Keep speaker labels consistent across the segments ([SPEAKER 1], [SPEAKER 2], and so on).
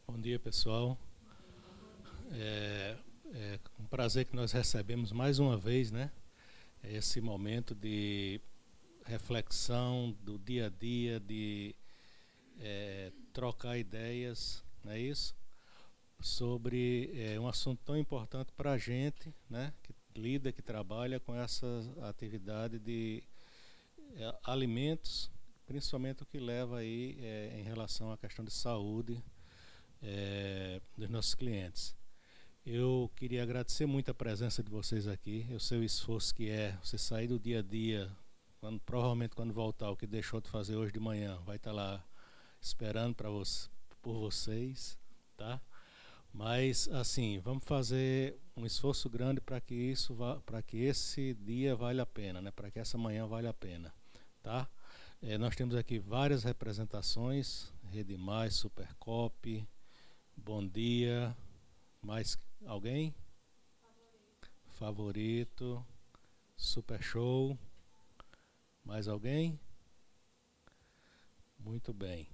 [SPEAKER 1] Bom dia, pessoal. É um prazer que nós recebemos mais uma vez, né? Esse momento de reflexão do dia a dia, de trocar ideias, não é isso? Sobre um assunto tão importante para a gente, né? Que lida, que trabalha com essa atividade de alimentos, principalmente o que leva aí em relação à questão de saúde dos nossos clientes. Eu queria agradecer muito a presença de vocês aqui. Eu sei o esforço que é você sair do dia a dia, provavelmente quando voltar, o que deixou de fazer hoje de manhã, vai estar lá esperando por vocês, tá? Mas assim, vamos fazer um esforço grande para que para que esse dia valha a pena, né? Para que essa manhã valha a pena, tá? Nós temos aqui várias representações: Rede Mais, Supercop, Bom Dia, mais alguém? Favorito, Super Show, mais alguém? Muito bem,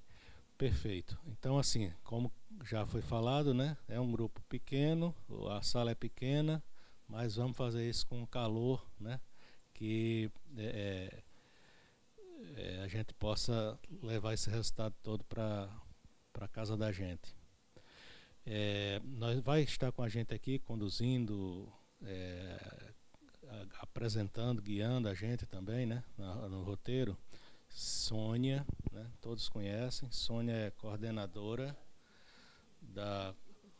[SPEAKER 1] perfeito. Então, assim, como já foi falado, né? É um grupo pequeno, a sala é pequena, mas vamos fazer isso com calor, né? Que a gente possa levar esse resultado todo para a casa da gente. Nós vai estar com a gente aqui conduzindo, apresentando, guiando a gente também, né, no roteiro, Sônia, né, todos conhecem. Sônia é coordenadora da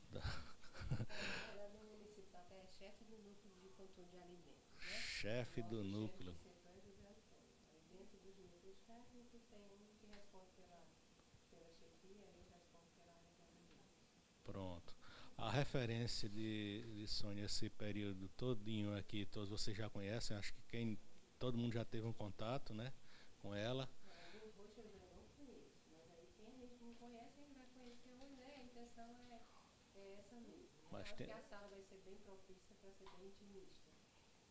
[SPEAKER 2] Ela no município até é chefe do núcleo de controle de alimentos, né?
[SPEAKER 1] chefe
[SPEAKER 2] O
[SPEAKER 1] do
[SPEAKER 2] nosso chefe
[SPEAKER 1] núcleo.
[SPEAKER 2] do setor é José Antônio. Aí dentro dos núcleos técnicos tem um que responde pela chefia e eu respondo pela área de alimentos.
[SPEAKER 1] Pronto. A referência de Sônia, esse período todinho aqui, todos vocês já conhecem, acho que todo mundo já teve um contato, né, com ela.
[SPEAKER 2] Não, alguns roxos eu não conheço, mas aí quem a gente não conhece, a gente vai conhecer hoje, né? A intenção é essa mesmo, né?
[SPEAKER 1] Mas
[SPEAKER 2] Acho
[SPEAKER 1] tem,
[SPEAKER 2] que a sala vai ser bem propícia para ser bem intimista.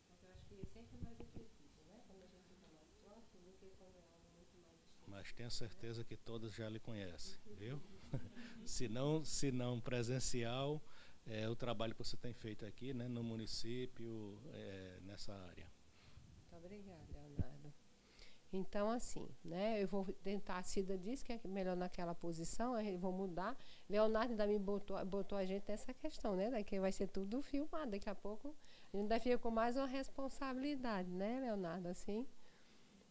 [SPEAKER 2] Porque eu acho que é sempre mais efetivo, né? Quando a gente fica mais próximo do que quando é algo muito mais
[SPEAKER 1] mas
[SPEAKER 2] extensivo,
[SPEAKER 1] tenho
[SPEAKER 2] né?
[SPEAKER 1] certeza que todos já lhe conhecem, viu? Se não presencial, o trabalho que você tem feito aqui, né, no município, nessa área.
[SPEAKER 2] Muito obrigada, Leonardo. Então, assim, né? Eu vou tentar, a Cida disse que é melhor naquela posição, eu vou mudar. Leonardo ainda me botou a gente nessa questão, né? Daqui vai ser tudo filmado. Daqui a pouco a gente ainda fica com mais uma responsabilidade, né, Leonardo? Assim.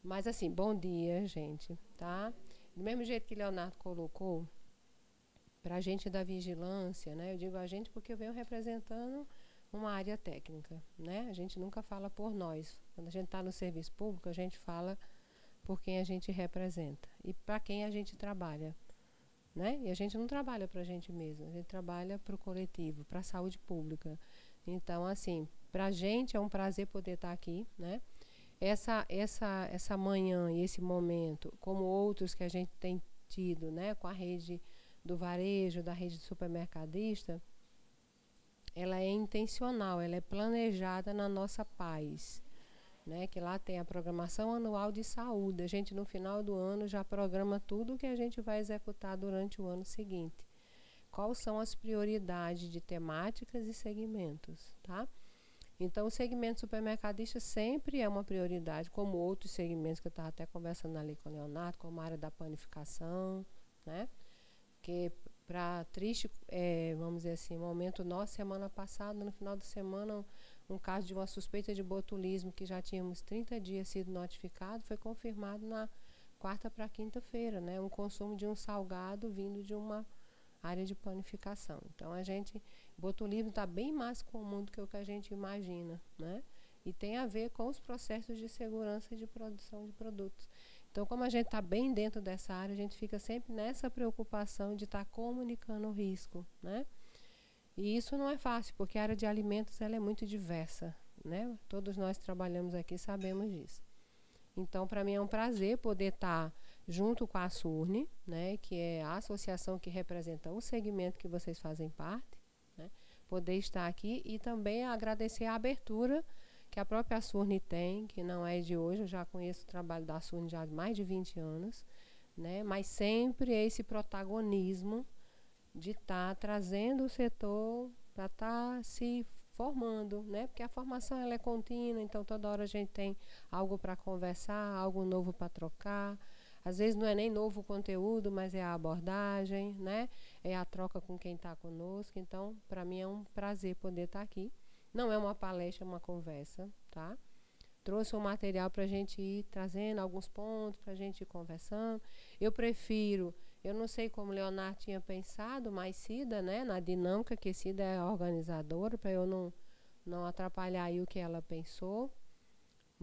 [SPEAKER 2] Mas assim, bom dia, gente, tá? Do mesmo jeito que Leonardo colocou, para a gente da vigilância, né? Eu digo a gente porque eu venho representando uma área técnica, né? A gente nunca fala por nós. Quando a gente está no serviço público, a gente fala por quem a gente representa e para quem a gente trabalha, né? E a gente não trabalha para a gente mesmo, a gente trabalha para o coletivo, para a saúde pública. Então, assim, para a gente é um prazer poder estar aqui, né? Essa manhã e esse momento, como outros que a gente tem tido, né? Com a rede do varejo, da rede de supermercadista, ela é intencional, ela é planejada na nossa paz. Né, que lá tem a programação anual de saúde. A gente no final do ano já programa tudo o que a gente vai executar durante o ano seguinte. Quais são as prioridades de temáticas e segmentos, tá? Então, o segmento supermercadista sempre é uma prioridade, como outros segmentos que eu estava até conversando ali com o Leonardo, como a área da panificação, né? Que para triste, vamos dizer assim, momento nosso, semana passada, no final da semana, um caso de uma suspeita de botulismo que já tínhamos 30 dias sido notificado, foi confirmado na quarta para quinta-feira, né? Um consumo de um salgado vindo de uma área de panificação. Então, botulismo está bem mais comum do que o que a gente imagina, né? E tem a ver com os processos de segurança e de produção de produtos. Então, como a gente está bem dentro dessa área, a gente fica sempre nessa preocupação de estar comunicando o risco, né? E isso não é fácil, porque a área de alimentos ela é muito diversa, né? Todos nós trabalhamos aqui sabemos disso. Então, para mim é um prazer poder estar junto com a Surne, né, que é a associação que representa o segmento que vocês fazem parte, né, poder estar aqui e também agradecer a abertura que a própria Surne tem, que não é de hoje, eu já conheço o trabalho da Surne já há mais de 20 anos, né, mas sempre esse protagonismo de estar trazendo o setor para estar se formando, né? Porque a formação ela é contínua, então toda hora a gente tem algo para conversar, algo novo para trocar. Às vezes não é nem novo o conteúdo, mas é a abordagem, né? É a troca com quem está conosco. Então, para mim é um prazer poder estar aqui. Não é uma palestra, é uma conversa, tá? Trouxe um material para a gente ir trazendo alguns pontos, para a gente ir conversando. Eu prefiro, eu não sei como o Leonardo tinha pensado, mas Cida, né, na dinâmica, que Cida é a organizadora, para eu não atrapalhar aí o que ela pensou.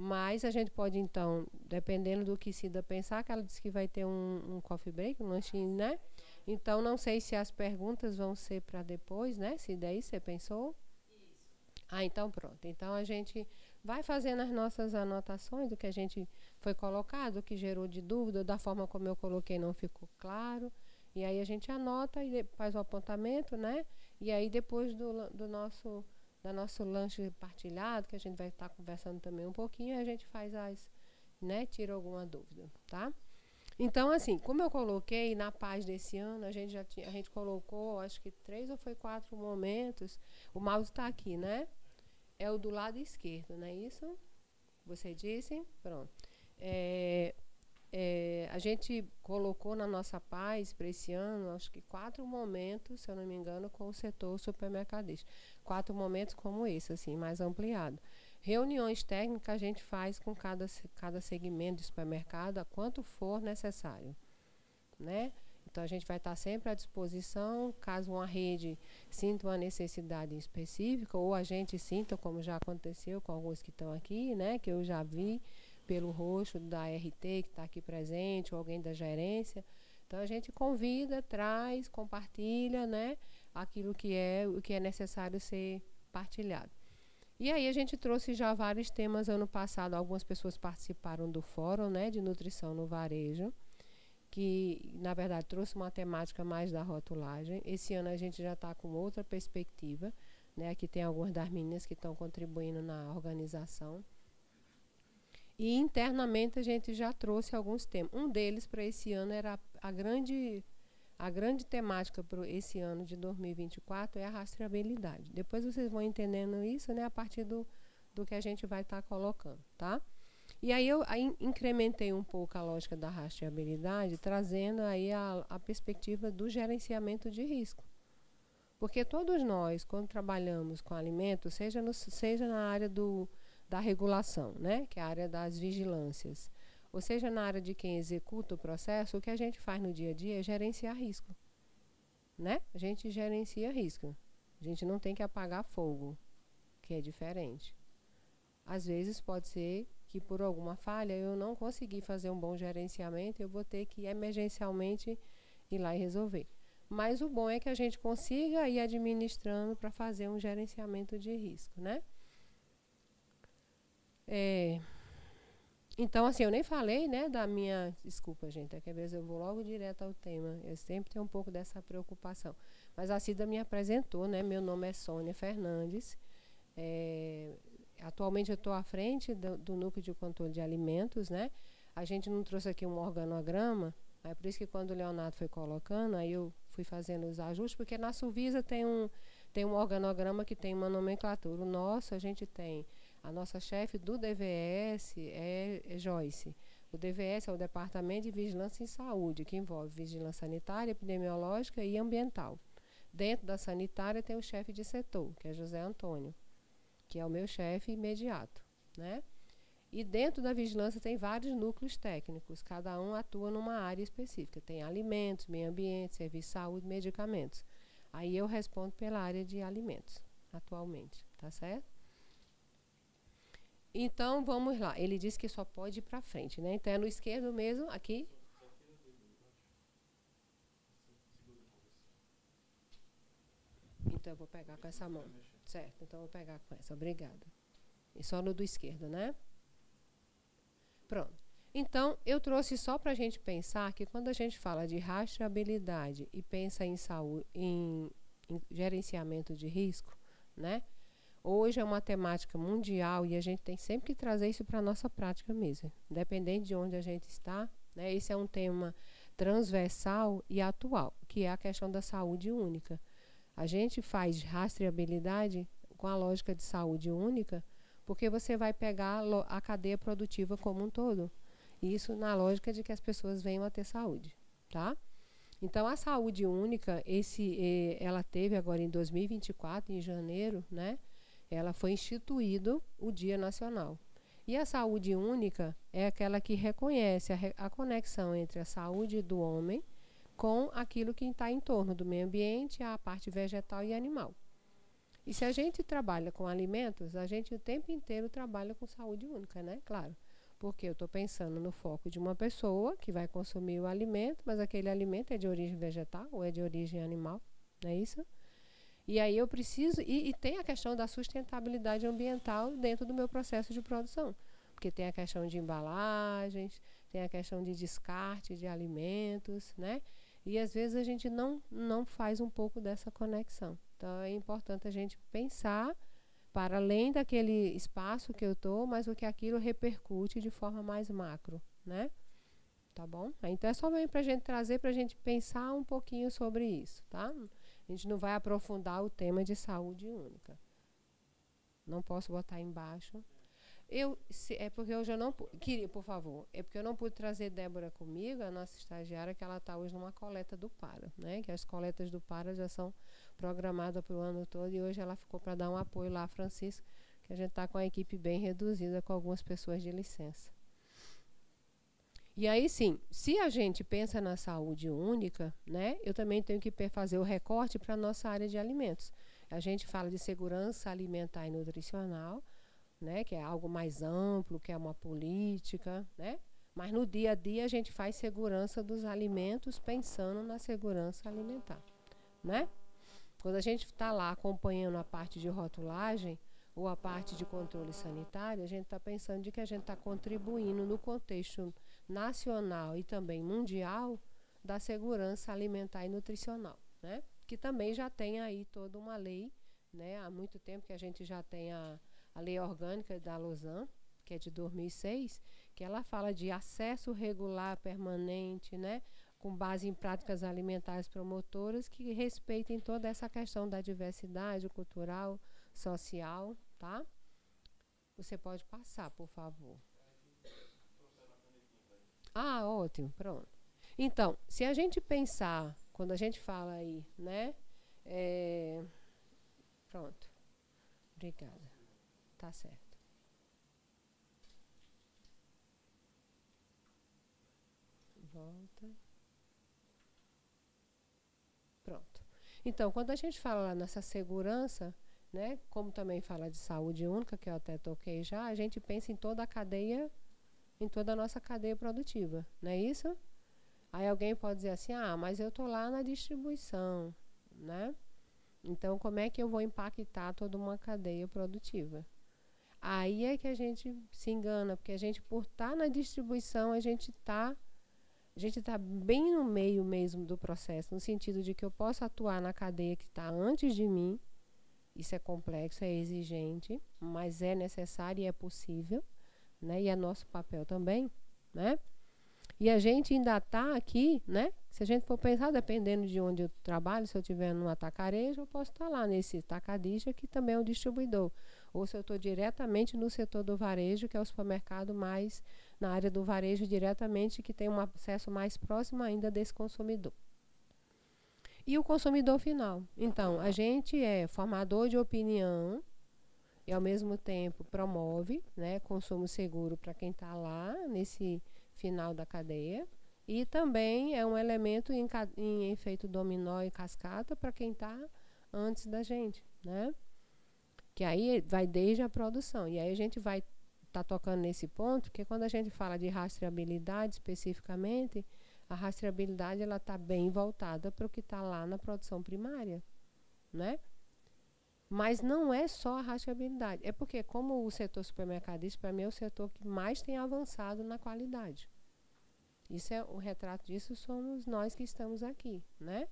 [SPEAKER 2] Mas a gente pode, então, dependendo do que Cida pensar, que ela disse que vai ter um coffee break, um lanchinho, né? Então, não sei se as perguntas vão ser para depois, né? Cida, aí você pensou? Ah, então pronto. Então a gente vai fazendo as nossas anotações do que a gente foi colocado, o que gerou de dúvida, da forma como eu coloquei não ficou claro. E aí a gente anota e faz o apontamento, né? E aí depois do nosso lanche partilhado, que a gente vai estar conversando também um pouquinho, a gente faz né? Tira alguma dúvida, tá? Então, assim, como eu coloquei na paz desse ano, a gente colocou, acho que 3 ou foi 4 momentos. O mouse está aqui, né? É o do lado esquerdo, não é isso? Você disse? Pronto. A gente colocou na nossa paz para esse ano, acho que 4 momentos, se eu não me engano, com o setor supermercadista. 4 momentos como esse, assim, mais ampliado. Reuniões técnicas a gente faz com cada segmento de supermercado, a quanto for necessário, né? Então, a gente vai estar sempre à disposição, caso uma rede sinta uma necessidade específica, ou a gente sinta, como já aconteceu com alguns que estão aqui, né, que eu já vi pelo rosto da RT, que está aqui presente, ou alguém da gerência. Então, a gente convida, traz, compartilha, né, aquilo que é necessário ser partilhado. E aí, a gente trouxe já vários temas ano passado, algumas pessoas participaram do fórum, né, de nutrição no varejo, que, na verdade, trouxe uma temática mais da rotulagem. Esse ano a gente já está com outra perspectiva, né? Aqui tem algumas das meninas que estão contribuindo na organização. E internamente a gente já trouxe alguns temas. Um deles para esse ano era a grande temática para esse ano de 2024 é a rastreabilidade. Depois vocês vão entendendo isso, né? A partir do que a gente vai estar colocando, tá? E aí eu incrementei um pouco a lógica da rastreabilidade, trazendo aí a perspectiva do gerenciamento de risco. Porque todos nós, quando trabalhamos com alimentos, seja na área da regulação, né, que é a área das vigilâncias, ou seja na área de quem executa o processo, o que a gente faz no dia a dia é gerenciar risco, né? A gente gerencia risco. A gente não tem que apagar fogo, que é diferente. Às vezes pode ser que por alguma falha eu não consegui fazer um bom gerenciamento, eu vou ter que emergencialmente ir lá e resolver. Mas o bom é que a gente consiga ir administrando para fazer um gerenciamento de risco, né? Então, assim, eu nem falei, né, da minha... Desculpa, gente, é que às vezes eu vou logo direto ao tema. Eu sempre tenho um pouco dessa preocupação. Mas a Cida me apresentou, né? Meu nome é Sônia Fernandes. Atualmente eu estou à frente do Núcleo de Controle de Alimentos, né? A gente não trouxe aqui um organograma, é por isso que quando o Leonardo foi colocando, aí eu fui fazendo os ajustes, porque na Suvisa tem um organograma que tem uma nomenclatura. O nosso, a gente tem a nossa chefe do DVS é Joyce. O DVS é o Departamento de Vigilância em Saúde, que envolve vigilância sanitária, epidemiológica e ambiental. Dentro da sanitária tem o chefe de setor, que é José Antônio, que é o meu chefe imediato, né? E dentro da vigilância tem vários núcleos técnicos, cada um atua numa área específica. Tem alimentos, meio ambiente, serviço de saúde, medicamentos. Aí eu respondo pela área de alimentos, atualmente, tá certo? Então, vamos lá. Ele disse que só pode ir para frente, né? Então, é no esquerdo mesmo, aqui. Então, eu vou pegar com essa mão. Certo, então eu vou pegar com essa. Obrigada. E só no do esquerdo, né? Pronto. Então, eu trouxe só para a gente pensar que quando a gente fala de rastreabilidade e pensa em saúde, em gerenciamento de risco, né? Hoje é uma temática mundial e a gente tem sempre que trazer isso para a nossa prática mesmo, independente de onde a gente está, né? Esse é um tema transversal e atual, que é a questão da saúde única. A gente faz rastreabilidade com a lógica de saúde única, porque você vai pegar a cadeia produtiva como um todo. Isso na lógica de que as pessoas venham a ter saúde, tá? Então, a saúde única, ela teve agora em 2024, em janeiro, né? Ela foi instituído o Dia Nacional. E a saúde única é aquela que reconhece a conexão entre a saúde do homem com aquilo que está em torno do meio ambiente, a parte vegetal e animal. E se a gente trabalha com alimentos, a gente o tempo inteiro trabalha com saúde única, né? Claro. Porque eu estou pensando no foco de uma pessoa que vai consumir o alimento, mas aquele alimento é de origem vegetal ou é de origem animal, não é isso? E aí eu preciso, e tem a questão da sustentabilidade ambiental dentro do meu processo de produção. Porque tem a questão de embalagens, tem a questão de descarte de alimentos, né? E às vezes a gente não faz um pouco dessa conexão. Então é importante a gente pensar para além daquele espaço que eu estou, mas o que aquilo repercute de forma mais macro, né? Tá bom? Então é só para a gente trazer, para a gente pensar um pouquinho sobre isso, tá? A gente não vai aprofundar o tema de saúde única. Não posso botar embaixo. É porque hoje eu não queria, por favor, é porque eu não pude trazer Débora comigo, a nossa estagiária, que ela está hoje numa coleta do Para, né? Que as coletas do Para já são programadas para o ano todo e hoje ela ficou para dar um apoio lá a Francisco, que a gente está com a equipe bem reduzida, com algumas pessoas de licença. E aí sim, se a gente pensa na saúde única, né? Eu também tenho que fazer o recorte para a nossa área de alimentos. A gente fala de segurança alimentar e nutricional, né, que é algo mais amplo, que é uma política, né? Mas no dia a dia a gente faz segurança dos alimentos pensando na segurança alimentar, né? Quando a gente está lá acompanhando a parte de rotulagem ou a parte de controle sanitário, a gente está pensando de que a gente está contribuindo no contexto nacional e também mundial da segurança alimentar e nutricional, né? Que também já tem aí toda uma lei, né? Há muito tempo que a gente já tem a Lei Orgânica da Lausanne, que é de 2006, que ela fala de acesso regular permanente, né, com base em práticas alimentares promotoras que respeitem toda essa questão da diversidade cultural, social, tá? Você pode passar, por favor. Ah, ótimo, pronto. Então, se a gente pensar, quando a gente fala aí, né, pronto. Obrigada. Tá certo. Volta. Pronto. Então, quando a gente fala nessa segurança, né, como também fala de saúde única, que eu até toquei já, a gente pensa em toda a cadeia, em toda a nossa cadeia produtiva, não é isso? Aí alguém pode dizer assim, ah, mas eu tô lá na distribuição, né? Então, como é que eu vou impactar toda uma cadeia produtiva? Aí é que a gente se engana, porque a gente, por estar na distribuição, a gente tá bem no meio mesmo do processo, no sentido de que eu posso atuar na cadeia que está antes de mim. Isso é complexo, é exigente, mas é necessário e é possível, né? E é nosso papel também, né? E a gente ainda está aqui, né? Se a gente for pensar, dependendo de onde eu trabalho, se eu estiver num atacarejo, eu posso estar lá nesse atacadista, que também é um distribuidor. Ou se eu estou diretamente no setor do varejo, que é o supermercado mais na área do varejo diretamente, que tem um acesso mais próximo ainda desse consumidor. E o consumidor final. Então, a gente é formador de opinião e, ao mesmo tempo, promove, né, consumo seguro para quem está lá nesse final da cadeia. E também é um elemento em efeito dominó e cascata para quem está antes da gente, né? Que aí vai desde a produção. E aí a gente vai estar tocando nesse ponto, porque quando a gente fala de rastreabilidade especificamente, a rastreabilidade ela está bem voltada para o que está lá na produção primária, né? Mas não é só a rastreabilidade. É porque, como o setor supermercadista, para mim, é o setor que mais tem avançado na qualidade. Isso é o retrato disso, somos nós que estamos aqui, né?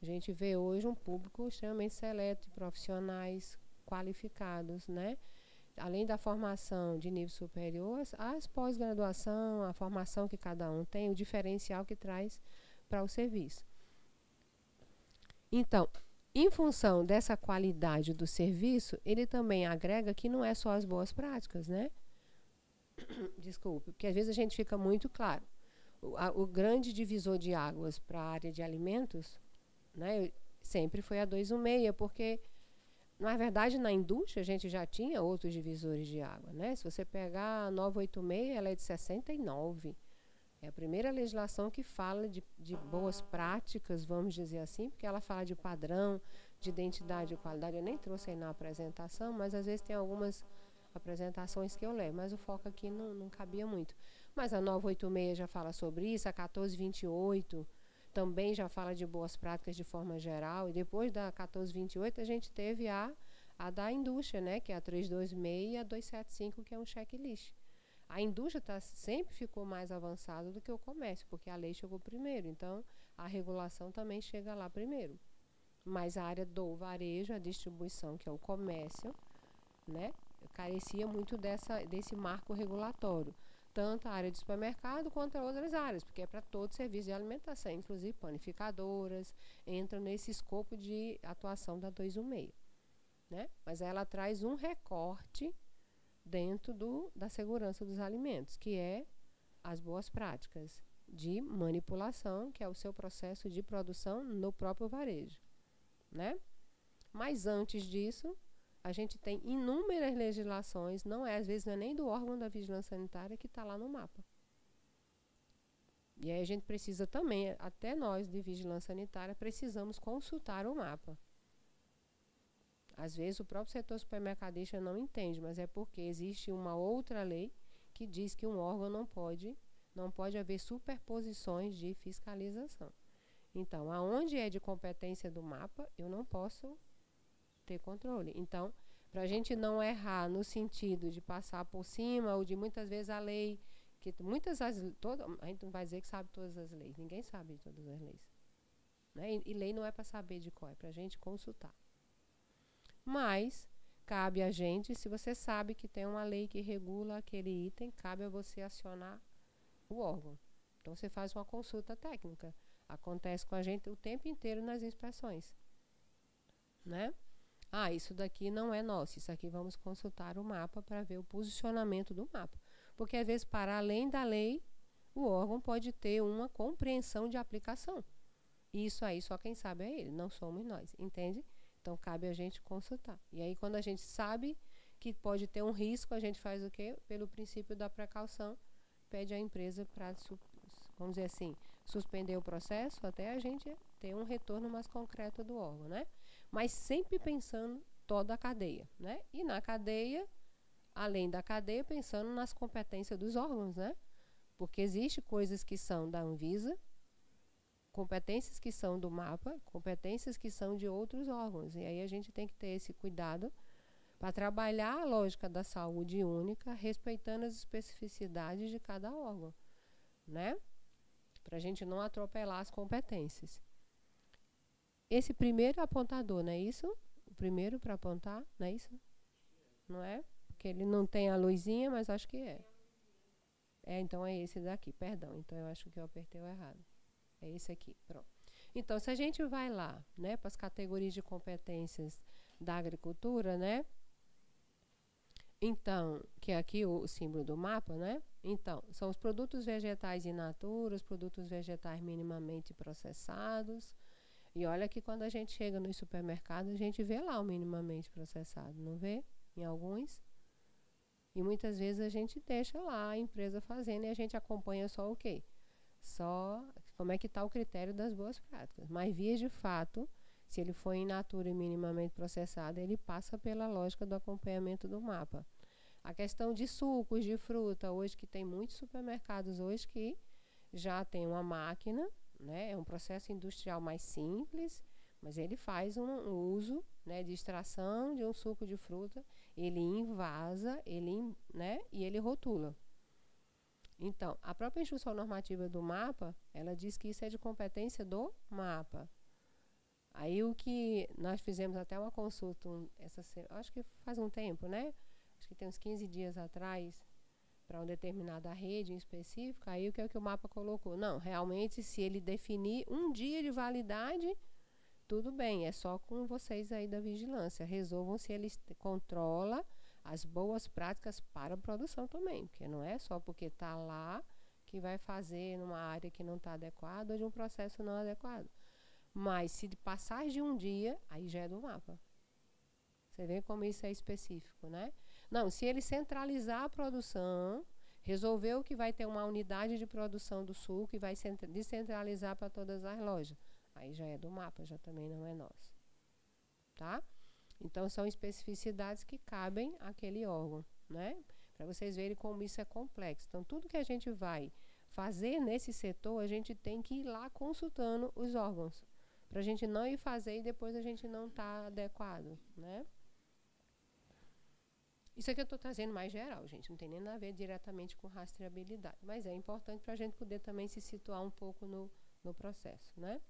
[SPEAKER 2] A gente vê hoje um público extremamente seleto, profissionais qualificados, né? além da formação de nível superior, as pós-graduação, a formação que cada um tem, o diferencial que traz para o serviço. Então, em função dessa qualidade do serviço, ele também agrega que não é só as boas práticas, né? Desculpe, porque às vezes a gente fica muito claro. O grande divisor de águas para a área de alimentos, né, sempre foi a 216, porque, na verdade, na indústria a gente já tinha outros divisores de água, né? Se você pegar a 986, ela é de 69. É a primeira legislação que fala de boas práticas, vamos dizer assim, porque ela fala de padrão, de identidade e qualidade. Eu nem trouxe aí na apresentação, mas às vezes tem algumas apresentações que eu levo, mas o foco aqui não cabia muito. Mas a 986 já fala sobre isso, a 1428 também já fala de boas práticas de forma geral, e depois da 1428 a gente teve a da indústria, né, que é a 326 e a 275, que é um checklist. A indústria sempre ficou mais avançada do que o comércio, porque a lei chegou primeiro, então a regulação também chega lá primeiro. Mas a área do varejo, a distribuição, que é o comércio, né, carecia muito desse marco regulatório. Tanto a área de supermercado quanto as outras áreas, porque é para todo serviço de alimentação, inclusive panificadoras, entram nesse escopo de atuação da 216. Né? Mas ela traz um recorte dentro da segurança dos alimentos, que é as boas práticas de manipulação, que é o seu processo de produção no próprio varejo. Né? Mas antes disso, a gente tem inúmeras legislações, às vezes não é nem do órgão da vigilância sanitária que está lá no mapa. E aí a gente precisa também, até nós de vigilância sanitária, precisamos consultar o mapa. Às vezes o próprio setor supermercadista não entende, mas é porque existe uma outra lei que diz que um órgão não pode haver superposições de fiscalização. Então, aonde é de competência do mapa, eu não posso ter controle. Então, para a gente não errar no sentido de passar por cima ou de muitas vezes a lei, que a gente não vai dizer que sabe todas as leis, ninguém sabe de todas as leis. Né? E lei não é para saber de qual, é para a gente consultar. Mas cabe a gente, se você sabe que tem uma lei que regula aquele item, cabe a você acionar o órgão. Então você faz uma consulta técnica. Acontece com a gente o tempo inteiro nas inspeções. Né? Isso daqui não é nosso, isso aqui vamos consultar o mapa para ver o posicionamento do mapa. Porque às vezes, para além da lei, o órgão pode ter uma compreensão de aplicação. E isso aí só quem sabe é ele, não somos nós, entende? Então cabe a gente consultar. E aí quando a gente sabe que pode ter um risco, a gente faz o quê? Pelo princípio da precaução, pede à empresa para, vamos dizer assim, suspender o processo até a gente ter um retorno mais concreto do órgão, né? Mas sempre pensando toda a cadeia, né? E na cadeia, além da cadeia, pensando nas competências dos órgãos, né? Porque existem coisas que são da Anvisa, competências que são do mapa, competências que são de outros órgãos. E aí a gente tem que ter esse cuidado para trabalhar a lógica da saúde única, respeitando as especificidades de cada órgão, né? Para a gente não atropelar as competências. Esse primeiro apontador, não é isso? O primeiro para apontar, não é isso? Não é? Porque ele não tem a luzinha, mas acho que é. Então é esse daqui, perdão. Então eu acho que eu apertei o errado. É esse aqui, pronto. Então, se a gente vai lá, né, para as categorias de competências da agricultura, né? Então, que é aqui o símbolo do mapa, né? Então, são os produtos vegetais in natura, os produtos vegetais minimamente processados. E olha que quando a gente chega nos supermercados, a gente vê lá o minimamente processado, não vê? Em alguns. E muitas vezes a gente deixa lá a empresa fazendo e a gente acompanha só o quê? Só como é que está o critério das boas práticas. Mas, via de fato, se ele for in natura e minimamente processado, ele passa pela lógica do acompanhamento do mapa. A questão de sucos, de fruta, hoje que tem muitos supermercados hoje que já tem uma máquina, né? É um processo industrial mais simples, mas ele faz um uso, né, de extração de um suco de fruta, ele invasa, né, e ele rotula. Então, a própria instrução normativa do mapa, ela diz que isso é de competência do mapa. Aí o que nós fizemos até uma consulta, acho que faz um tempo, né? acho que tem uns 15 dias atrás, para uma determinada rede em específico, aí o que é que o mapa colocou? Não, realmente, se ele definir um dia de validade, tudo bem, é só com vocês aí da vigilância. Resolvam se eles controla as boas práticas para a produção também, porque não é só porque está lá que vai fazer numa área que não está adequada ou de um processo não adequado. Mas se passar de um dia, aí já é do mapa. Você vê como isso é específico, né? Não, se ele centralizar a produção, resolveu que vai ter uma unidade de produção do suco e vai descentralizar para todas as lojas. Aí já é do mapa, já também não é nosso. Tá? Então, são especificidades que cabem àquele órgão, né? Para vocês verem como isso é complexo. Então, tudo que a gente vai fazer nesse setor, a gente tem que ir lá consultando os órgãos. Para a gente não ir fazer e depois a gente não tá adequado, né? Isso aqui eu estou trazendo mais geral, gente. Não tem nem nada a ver diretamente com rastreabilidade. Mas é importante para a gente poder também se situar um pouco no processo, né?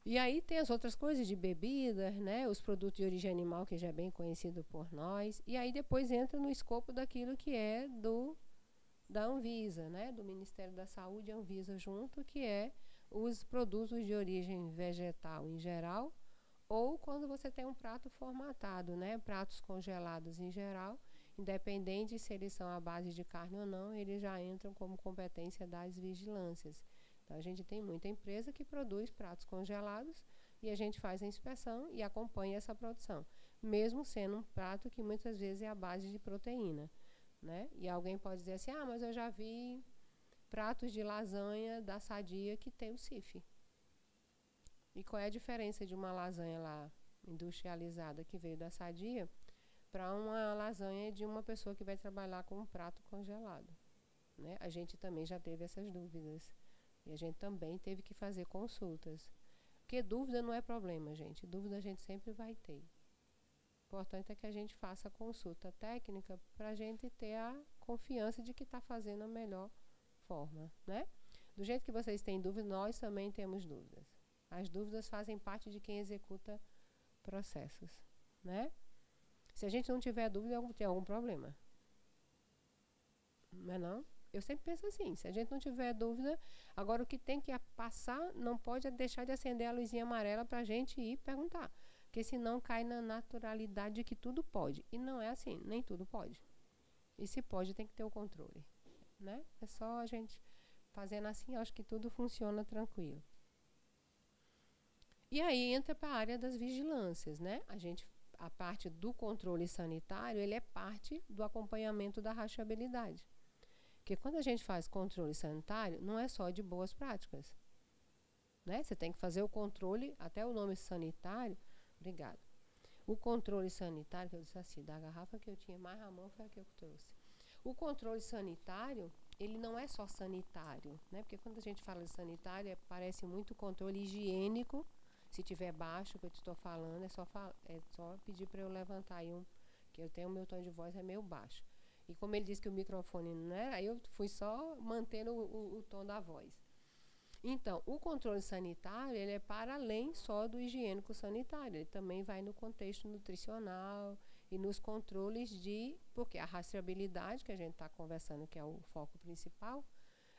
[SPEAKER 2] E aí tem as outras coisas de bebidas, né? Os produtos de origem animal, que já é bem conhecido por nós. E aí depois entra no escopo daquilo que é da Anvisa, né? Do Ministério da Saúde e Anvisa junto, que é os produtos de origem vegetal em geral, ou quando você tem um prato formatado, né? Pratos congelados em geral, independente se eles são à base de carne ou não, eles já entram como competência das vigilâncias. Então, a gente tem muita empresa que produz pratos congelados e a gente faz a inspeção e acompanha essa produção, mesmo sendo um prato que muitas vezes é à base de proteína, né? E alguém pode dizer assim, mas eu já vi pratos de lasanha da Sadia que tem o CIF. E qual é a diferença de uma lasanha lá industrializada que veio da Sadia para uma lasanha de uma pessoa que vai trabalhar com um prato congelado, né? A gente também já teve essas dúvidas. E a gente também teve que fazer consultas. Porque dúvida não é problema, gente. Dúvida a gente sempre vai ter. O importante é que a gente faça a consulta técnica para a gente ter a confiança de que está fazendo a melhor forma, né? Do jeito que vocês têm dúvida, nós também temos dúvidas. As dúvidas fazem parte de quem executa processos, né? Se a gente não tiver dúvida, tem algum problema. Não é não? Eu sempre penso assim, se a gente não tiver dúvida, agora o que tem que passar não pode deixar de acender a luzinha amarela para a gente ir perguntar. Porque senão cai na naturalidade de que tudo pode. E não é assim, nem tudo pode. E se pode, tem que ter o controle, né? É só a gente fazendo assim, eu acho que tudo funciona tranquilo. E aí entra para a área das vigilâncias, né? A parte do controle sanitário, ele é parte do acompanhamento da rastreabilidade. Porque quando a gente faz controle sanitário, não é só de boas práticas, né? Você tem que fazer o controle, até o nome sanitário, obrigado. O controle sanitário, que eu disse assim, da garrafa que eu tinha mais na mão foi a que eu trouxe. O controle sanitário, ele não é só sanitário, né? Porque quando a gente fala de sanitário, parece muito controle higiênico. Se tiver baixo, o que eu estou falando, é só pedir para eu levantar aí que eu tenho o meu tom de voz é meio baixo. E como ele disse que o microfone não era, aí eu fui só mantendo o tom da voz. Então, o controle sanitário, ele é para além só do higiênico sanitário. Ele também vai no contexto nutricional e nos controles porque a rastreabilidade, que a gente está conversando, que é o foco principal,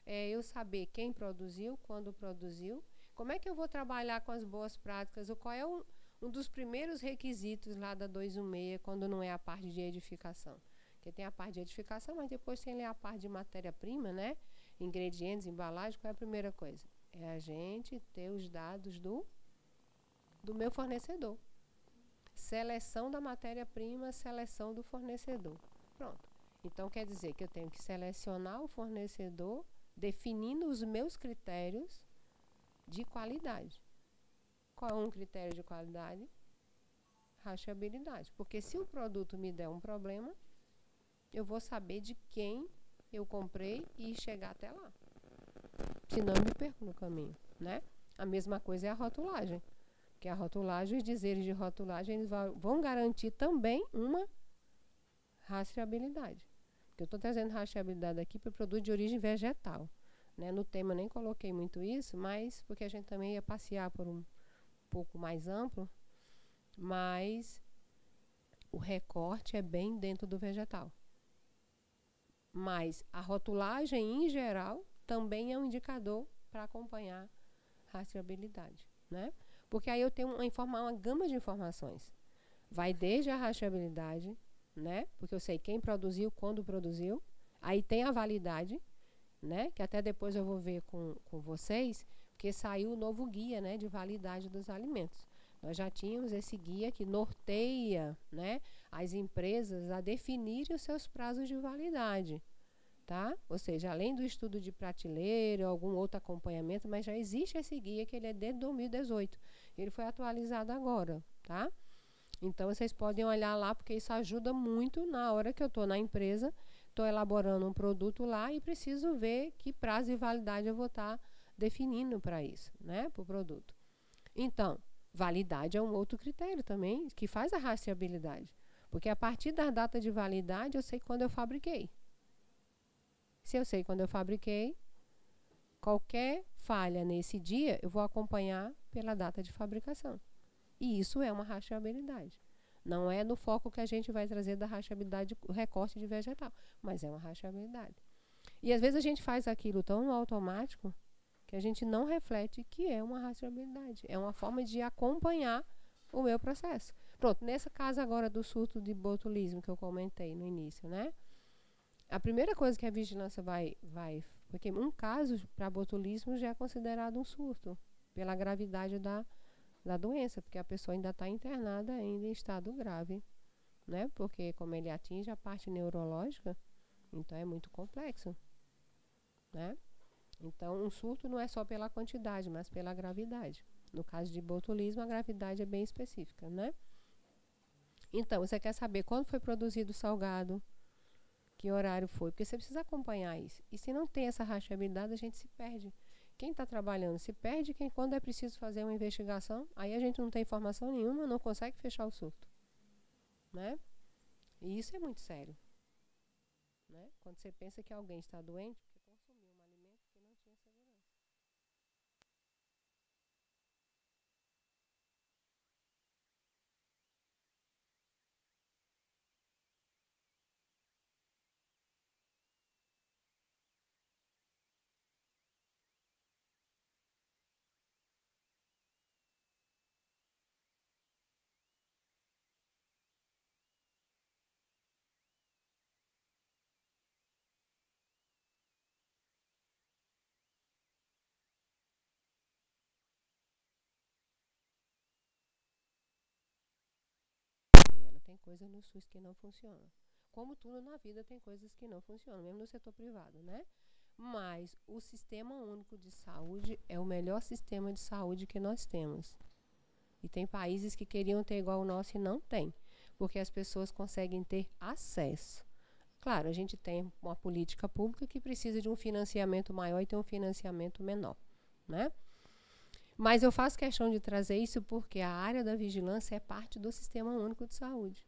[SPEAKER 2] é eu saber quem produziu, quando produziu, como é que eu vou trabalhar com as boas práticas, qual é um dos primeiros requisitos lá da 216, quando não é a parte de edificação. Porque tem a parte de edificação, mas depois tem a parte de matéria-prima, né? Ingredientes, embalagem, qual é a primeira coisa? É a gente ter os dados do meu fornecedor. Seleção da matéria-prima, seleção do fornecedor. Pronto. Então, quer dizer que eu tenho que selecionar o fornecedor, definindo os meus critérios de qualidade. Qual é um critério de qualidade? Rastreabilidade. Porque se o produto me der um problema, eu vou saber de quem eu comprei e chegar até lá. Senão eu me perco no caminho, né? A mesma coisa é a rotulagem. Porque a rotulagem, os dizeres de rotulagem, eles vão garantir também uma rastreabilidade. Porque eu estou trazendo rastreabilidade aqui para o produto de origem vegetal. Né? No tema eu nem coloquei muito isso, mas porque a gente também ia passear por um pouco mais amplo. Mas o recorte é bem dentro do vegetal. Mas a rotulagem, em geral, também é um indicador para acompanhar rastreabilidade, né? Porque aí eu tenho uma gama de informações. Vai desde a rastreabilidade, né? Porque eu sei quem produziu, quando produziu. Aí tem a validade, né? Que até depois eu vou ver com vocês, porque saiu o novo guia, né, de validade dos alimentos. Nós já tínhamos esse guia que norteia, né, as empresas a definirem os seus prazos de validade, tá? Ou seja, além do estudo de prateleira, algum outro acompanhamento, mas já existe esse guia que ele é desde 2018. Ele foi atualizado agora, tá? Então, vocês podem olhar lá, porque isso ajuda muito na hora que eu estou na empresa, estou elaborando um produto lá e preciso ver que prazo de validade eu vou estar definindo para isso, né, para o produto. Então, validade é um outro critério também, que faz a rastreabilidade. Porque a partir da data de validade, eu sei quando eu fabriquei. Se eu sei quando eu fabriquei, qualquer falha nesse dia, eu vou acompanhar pela data de fabricação. E isso é uma rastreabilidade. Não é no foco que a gente vai trazer da rastreabilidade, o recorte de vegetal, mas é uma rastreabilidade. E às vezes a gente faz aquilo tão no automático que a gente não reflete que é uma rastreabilidade. É uma forma de acompanhar o meu processo. Pronto, nessa casa agora do surto de botulismo que eu comentei no início, né? A primeira coisa que a vigilância vai porque um caso para botulismo já é considerado um surto, pela gravidade da doença, porque a pessoa ainda está internada ainda em estado grave, né? Porque como ele atinge a parte neurológica, então é muito complexo, né? Então, um surto não é só pela quantidade, mas pela gravidade. No caso de botulismo, a gravidade é bem específica, né? Então, você quer saber quando foi produzido o salgado, que horário foi, porque você precisa acompanhar isso. E se não tem essa rastreabilidade, a gente se perde. Quem está trabalhando se perde, quando é preciso fazer uma investigação, aí a gente não tem informação nenhuma, não consegue fechar o surto, né? E isso é muito sério, né? Quando você pensa que alguém está doente, porque consumiu um alimento que não tinha segurança. Gabriela, tem coisa no SUS que não funciona. Como tudo na vida, tem coisas que não funcionam, mesmo no setor privado, né? Mas o Sistema Único de Saúde é o melhor sistema de saúde que nós temos. E tem países que queriam ter igual o nosso e não tem, porque as pessoas conseguem ter acesso. Claro, a gente tem uma política pública que precisa de um financiamento maior e tem um financiamento menor, né? Mas eu faço questão de trazer isso porque a área da vigilância é parte do Sistema Único de Saúde.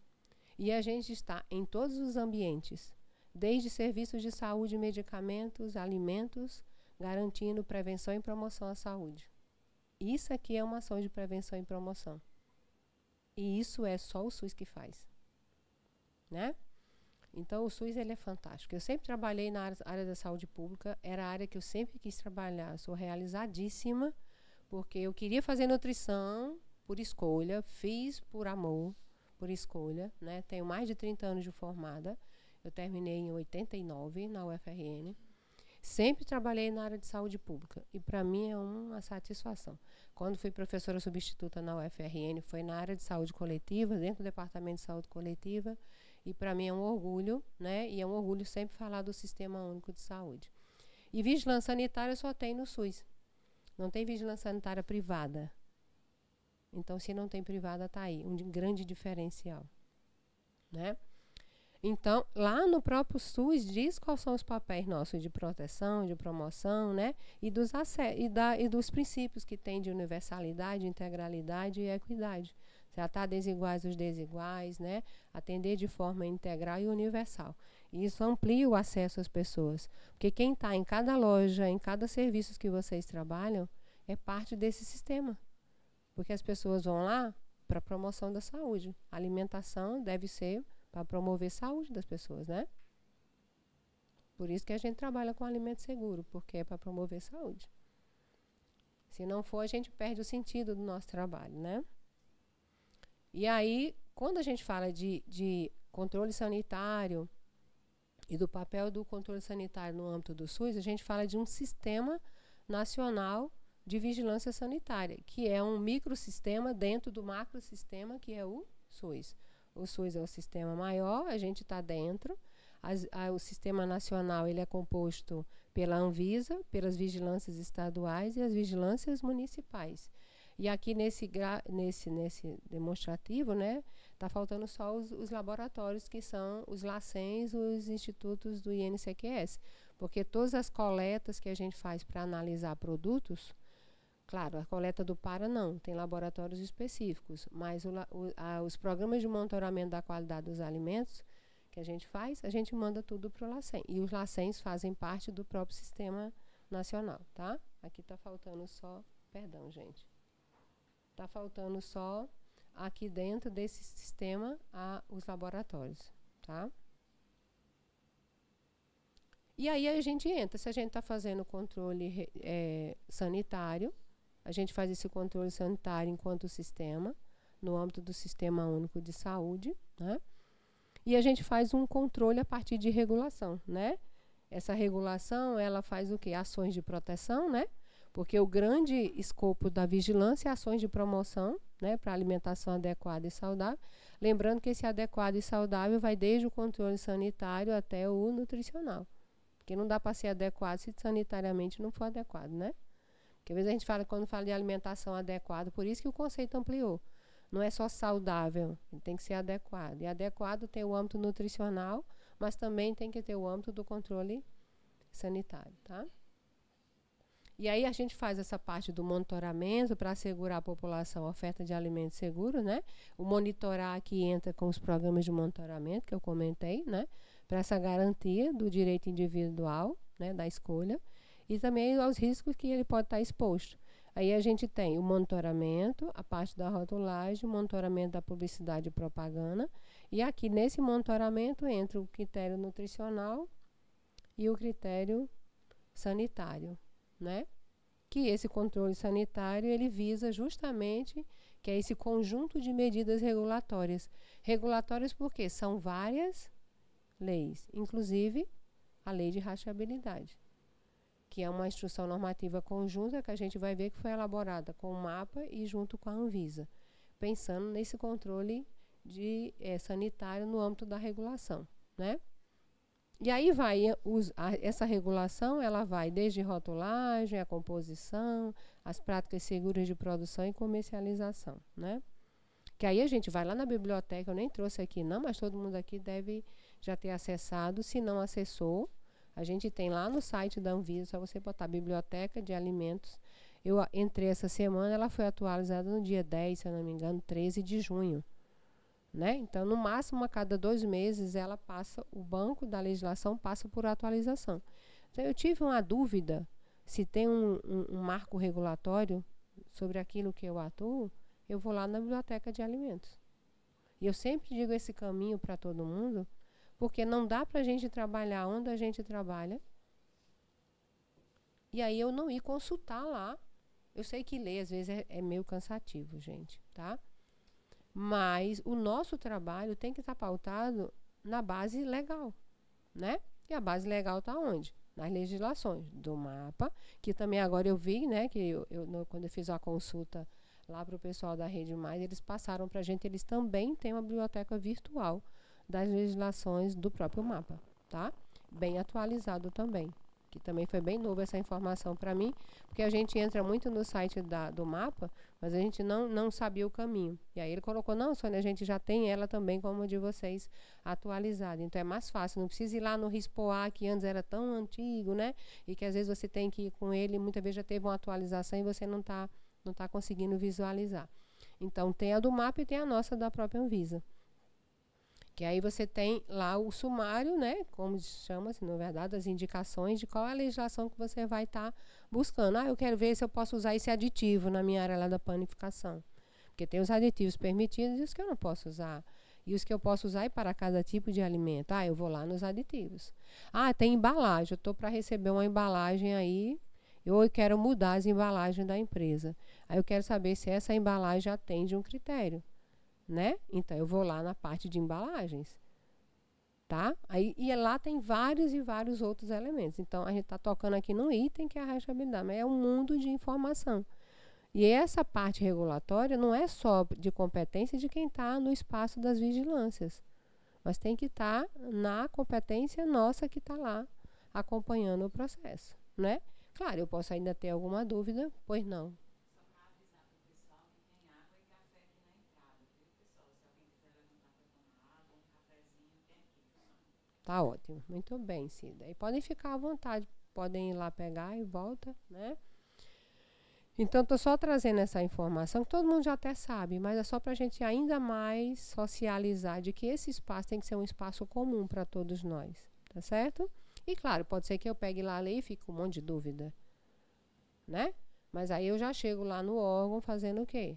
[SPEAKER 2] E a gente está em todos os ambientes, desde serviços de saúde, medicamentos, alimentos, garantindo prevenção e promoção à saúde. Isso aqui é uma ação de prevenção e promoção. E isso é só o SUS que faz, né? Então, o SUS ele é fantástico. Eu sempre trabalhei na área da saúde pública, era a área que eu sempre quis trabalhar. Sou realizadíssima, porque eu queria fazer nutrição por escolha, fiz por amor, por escolha, né? Tenho mais de 30 anos de formada. Eu terminei em 89 na UFRN. Sempre trabalhei na área de saúde pública e para mim é uma satisfação. Quando fui professora substituta na UFRN, foi na área de saúde coletiva, dentro do departamento de saúde coletiva, e para mim é um orgulho, né? E é um orgulho sempre falar do Sistema Único de Saúde. E vigilância sanitária só tem no SUS. Não tem vigilância sanitária privada. Então, se não tem privada, está aí, um grande diferencial, né? Então, lá no próprio SUS diz quais são os papéis nossos de proteção, de promoção, né? E dos princípios que tem de universalidade, integralidade e equidade. Tratar desiguais os desiguais, né? Atender de forma integral e universal. E isso amplia o acesso às pessoas. Porque quem está em cada loja, em cada serviço que vocês trabalham, é parte desse sistema. Porque as pessoas vão lá para promoção da saúde. A alimentação deve ser para promover a saúde das pessoas, né? Por isso que a gente trabalha com alimento seguro, porque é para promover saúde. Se não for, a gente perde o sentido do nosso trabalho, né? E aí, quando a gente fala de controle sanitário e do papel do controle sanitário no âmbito do SUS, a gente fala de um sistema nacional de vigilância sanitária, que é um microsistema dentro do macrosistema que é o SUS. O SUS é o sistema maior, a gente está dentro. O sistema nacional ele é composto pela Anvisa, pelas vigilâncias estaduais e as vigilâncias municipais. E aqui nesse demonstrativo, né, tá faltando só os laboratórios, que são os LACENS, os institutos do INCQS. Porque todas as coletas que a gente faz para analisar produtos, claro, a coleta do PARA não, tem laboratórios específicos, mas os programas de monitoramento da qualidade dos alimentos que a gente faz, a gente manda tudo para o LACEN. E os LACENs fazem parte do próprio sistema nacional, tá? Aqui está faltando só, perdão, gente. Está faltando só aqui dentro desse sistema os laboratórios, tá? E aí a gente entra, se a gente está fazendo controle sanitário, a gente faz esse controle sanitário enquanto sistema, no âmbito do Sistema Único de Saúde, né? E a gente faz um controle a partir de regulação, né? Essa regulação, ela faz o quê? Ações de proteção, né? Porque o grande escopo da vigilância é ações de promoção, né, para alimentação adequada e saudável. Lembrando que esse adequado e saudável vai desde o controle sanitário até o nutricional. Porque não dá para ser adequado se sanitariamente não for adequado, né? Porque às vezes a gente fala, quando fala de alimentação adequada, por isso que o conceito ampliou. Não é só saudável, tem que ser adequado. E adequado tem o âmbito nutricional, mas também tem que ter o âmbito do controle sanitário, tá? E aí a gente faz essa parte do monitoramento para assegurar à população a oferta de alimentos seguros, né? O monitorar aqui entra com os programas de monitoramento que eu comentei, né? Para essa garantia do direito individual, né? Da escolha. E também aos riscos que ele pode estar exposto. Aí a gente tem o monitoramento, a parte da rotulagem, o monitoramento da publicidade e propaganda. E aqui nesse monitoramento entra o critério nutricional e o critério sanitário, né? Que esse controle sanitário ele visa justamente que é esse conjunto de medidas regulatórias. Regulatórias porque são várias leis, inclusive a lei de rastreabilidade, que é uma instrução normativa conjunta que a gente vai ver que foi elaborada com o MAPA e junto com a Anvisa, pensando nesse controle sanitário no âmbito da regulação, né? E aí vai, essa regulação, ela vai desde rotulagem, a composição, as práticas seguras de produção e comercialização, né? Que aí a gente vai lá na biblioteca, eu nem trouxe aqui não, mas todo mundo aqui deve já ter acessado, se não acessou, a gente tem lá no site da Anvisa, só você botar Biblioteca de Alimentos. Eu entrei essa semana, ela foi atualizada no dia 10, se eu não me engano, 13 de junho. Né? Então, no máximo, a cada 2 meses, ela passa, o banco da legislação passa por atualização. Então, eu tive uma dúvida se tem um marco regulatório sobre aquilo que eu atuo, eu vou lá na Biblioteca de Alimentos. E eu sempre digo esse caminho para todo mundo, porque não dá para a gente trabalhar onde a gente trabalha, e aí eu não ir consultar lá. Eu sei que ler, às vezes, é meio cansativo, gente, tá? Mas o nosso trabalho tem que estar pautado na base legal, né? E a base legal está onde? Nas legislações do MAPA, que também agora eu vi, né? Que quando eu fiz a consulta lá para o pessoal da Rede Mais, eles passaram para a gente, eles também têm uma biblioteca virtual das legislações do próprio MAPA, tá? Bem atualizado também, que também foi bem novo essa informação para mim, porque a gente entra muito no site do MAPA, mas a gente não sabia o caminho. E aí ele colocou, não, Sônia, a gente já tem ela também como a de vocês atualizada. Então é mais fácil, não precisa ir lá no RISPOA, que antes era tão antigo, né? E que às vezes você tem que ir com ele, muitas vezes já teve uma atualização e você não tá conseguindo visualizar. Então tem a do MAPA e tem a nossa da própria Anvisa. Que aí você tem lá o sumário, né, como chama-se, na verdade, as indicações de qual é a legislação que você vai estar buscando. Eu quero ver se eu posso usar esse aditivo na minha área lá da panificação. Porque tem os aditivos permitidos e os que eu não posso usar. E os que eu posso usar é para cada tipo de alimento. Eu vou lá nos aditivos. Tem embalagem. Eu estou para receber uma embalagem aí. Eu quero mudar as embalagens da empresa. Aí eu quero saber se essa embalagem atende um critério, né? Então eu vou lá na parte de embalagens, tá? E lá tem vários e vários outros elementos. Então a gente está tocando aqui num item que é a rastreabilidade, mas é um mundo de informação. E essa parte regulatória não é só de competência de quem está no espaço das vigilâncias, mas tem que estar na competência nossa que está lá acompanhando o processo, né? Claro, eu posso ainda ter alguma dúvida, pois não.
[SPEAKER 3] Só para avisar para o pessoal que tem água e café aqui na entrada, viu, pessoal? Se alguém quiser levantar para tomar água, um cafezinho, tem aqui, pessoal.
[SPEAKER 2] Tá ótimo, muito bem, Cida. E podem ficar à vontade, podem ir lá pegar e volta, né? Então, estou só trazendo essa informação que todo mundo já até sabe, mas é só para a gente ainda mais socializar de que esse espaço tem que ser um espaço comum para todos nós, tá certo? E claro, pode ser que eu pegue lá a lei e fique com um monte de dúvida, né? Mas aí eu já chego lá no órgão fazendo o quê?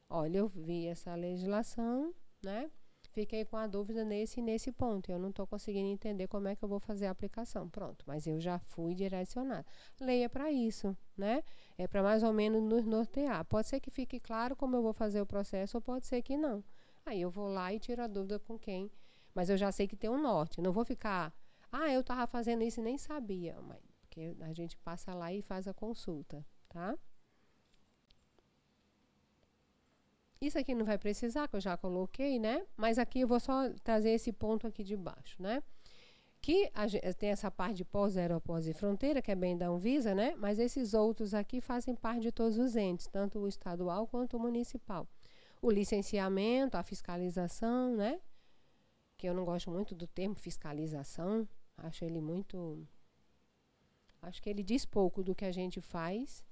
[SPEAKER 2] Olha, eu vi essa legislação, né? Fiquei com a dúvida nesse ponto. Eu não estou conseguindo entender como é que eu vou fazer a aplicação. Pronto, mas eu já fui direcionada. Lei é para isso, né? É para mais ou menos nos nortear. Pode ser que fique claro como eu vou fazer o processo, ou pode ser que não. Aí eu vou lá e tiro a dúvida com quem. Mas eu já sei que tem um norte. Não vou ficar, eu estava fazendo isso e nem sabia. Mas, porque a gente passa lá e faz a consulta, tá? Isso aqui não vai precisar, que eu já coloquei, né? Mas aqui eu vou só trazer esse ponto aqui de baixo, né? Que tem essa parte de pós-aeroportos e fronteira, que é bem da Anvisa, né? Mas esses outros aqui fazem parte de todos os entes, tanto o estadual quanto o municipal. O licenciamento, a fiscalização, né? Que eu não gosto muito do termo fiscalização. Acho que ele diz pouco do que a gente faz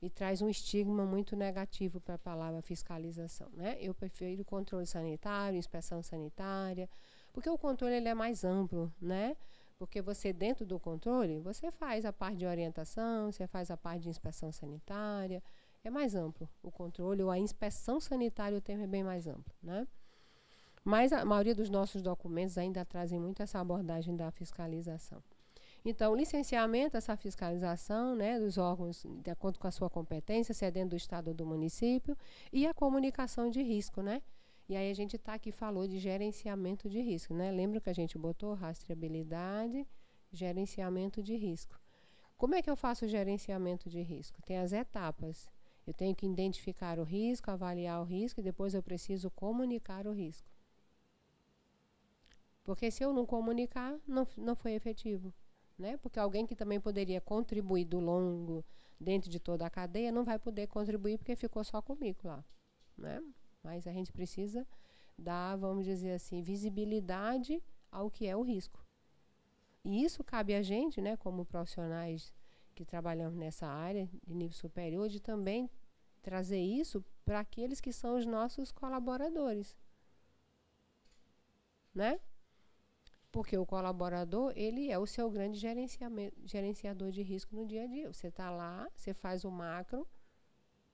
[SPEAKER 2] e traz um estigma muito negativo para a palavra fiscalização, né? Eu prefiro controle sanitário, inspeção sanitária, porque o controle ele é mais amplo, né? Porque você, dentro do controle, você faz a parte de orientação, você faz a parte de inspeção sanitária, é mais amplo o controle, ou a inspeção sanitária, o termo é bem mais amplo, né? Mas a maioria dos nossos documentos ainda trazem muito essa abordagem da fiscalização. Então, o licenciamento, essa fiscalização, né, dos órgãos, de acordo com a sua competência, se é dentro do estado ou do município, e a comunicação de risco, né? E aí a gente está aqui, falou de gerenciamento de risco, né? Lembra que a gente botou rastreabilidade, gerenciamento de risco. Como é que eu faço o gerenciamento de risco? Tem as etapas. Eu tenho que identificar o risco, avaliar o risco, e depois eu preciso comunicar o risco. Porque se eu não comunicar, não foi efetivo. Né? Porque alguém que também poderia contribuir do longo, dentro de toda a cadeia, não vai poder contribuir porque ficou só comigo lá, né? Mas a gente precisa dar, vamos dizer assim, visibilidade ao que é o risco. E isso cabe a gente, né, como profissionais que trabalhamos nessa área de nível superior, de também trazer isso para aqueles que são os nossos colaboradores, né? Porque o colaborador, ele é o seu grande gerenciador de risco no dia a dia. Você está lá, você faz o macro,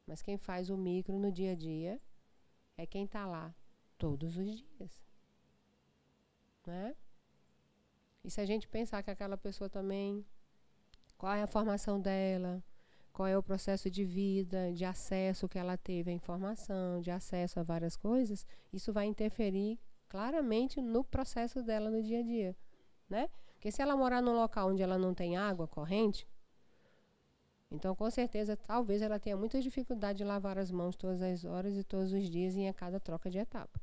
[SPEAKER 2] mas quem faz o micro no dia a dia é quem está lá todos os dias. Né? E se a gente pensar que aquela pessoa também, qual é a formação dela, qual é o processo de vida, de acesso que ela teve à informação, de acesso a várias coisas, isso vai interferir claramente no processo dela no dia a dia, né? Porque se ela morar num local onde ela não tem água corrente, então com certeza talvez ela tenha muita dificuldade de lavar as mãos todas as horas e todos os dias em cada troca de etapa.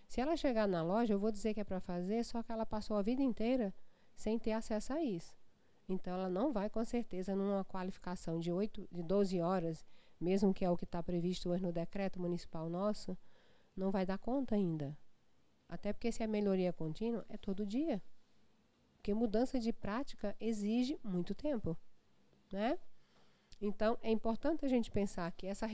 [SPEAKER 2] Se ela chegar na loja, eu vou dizer que é para fazer, só que ela passou a vida inteira sem ter acesso a isso. Então ela não vai com certeza numa qualificação de 12 horas, mesmo que é o que está previsto hoje no decreto municipal nosso, não vai dar conta ainda. Até porque se é melhoria contínua, é todo dia. Porque mudança de prática exige muito tempo, né? Então, é importante a gente pensar que essa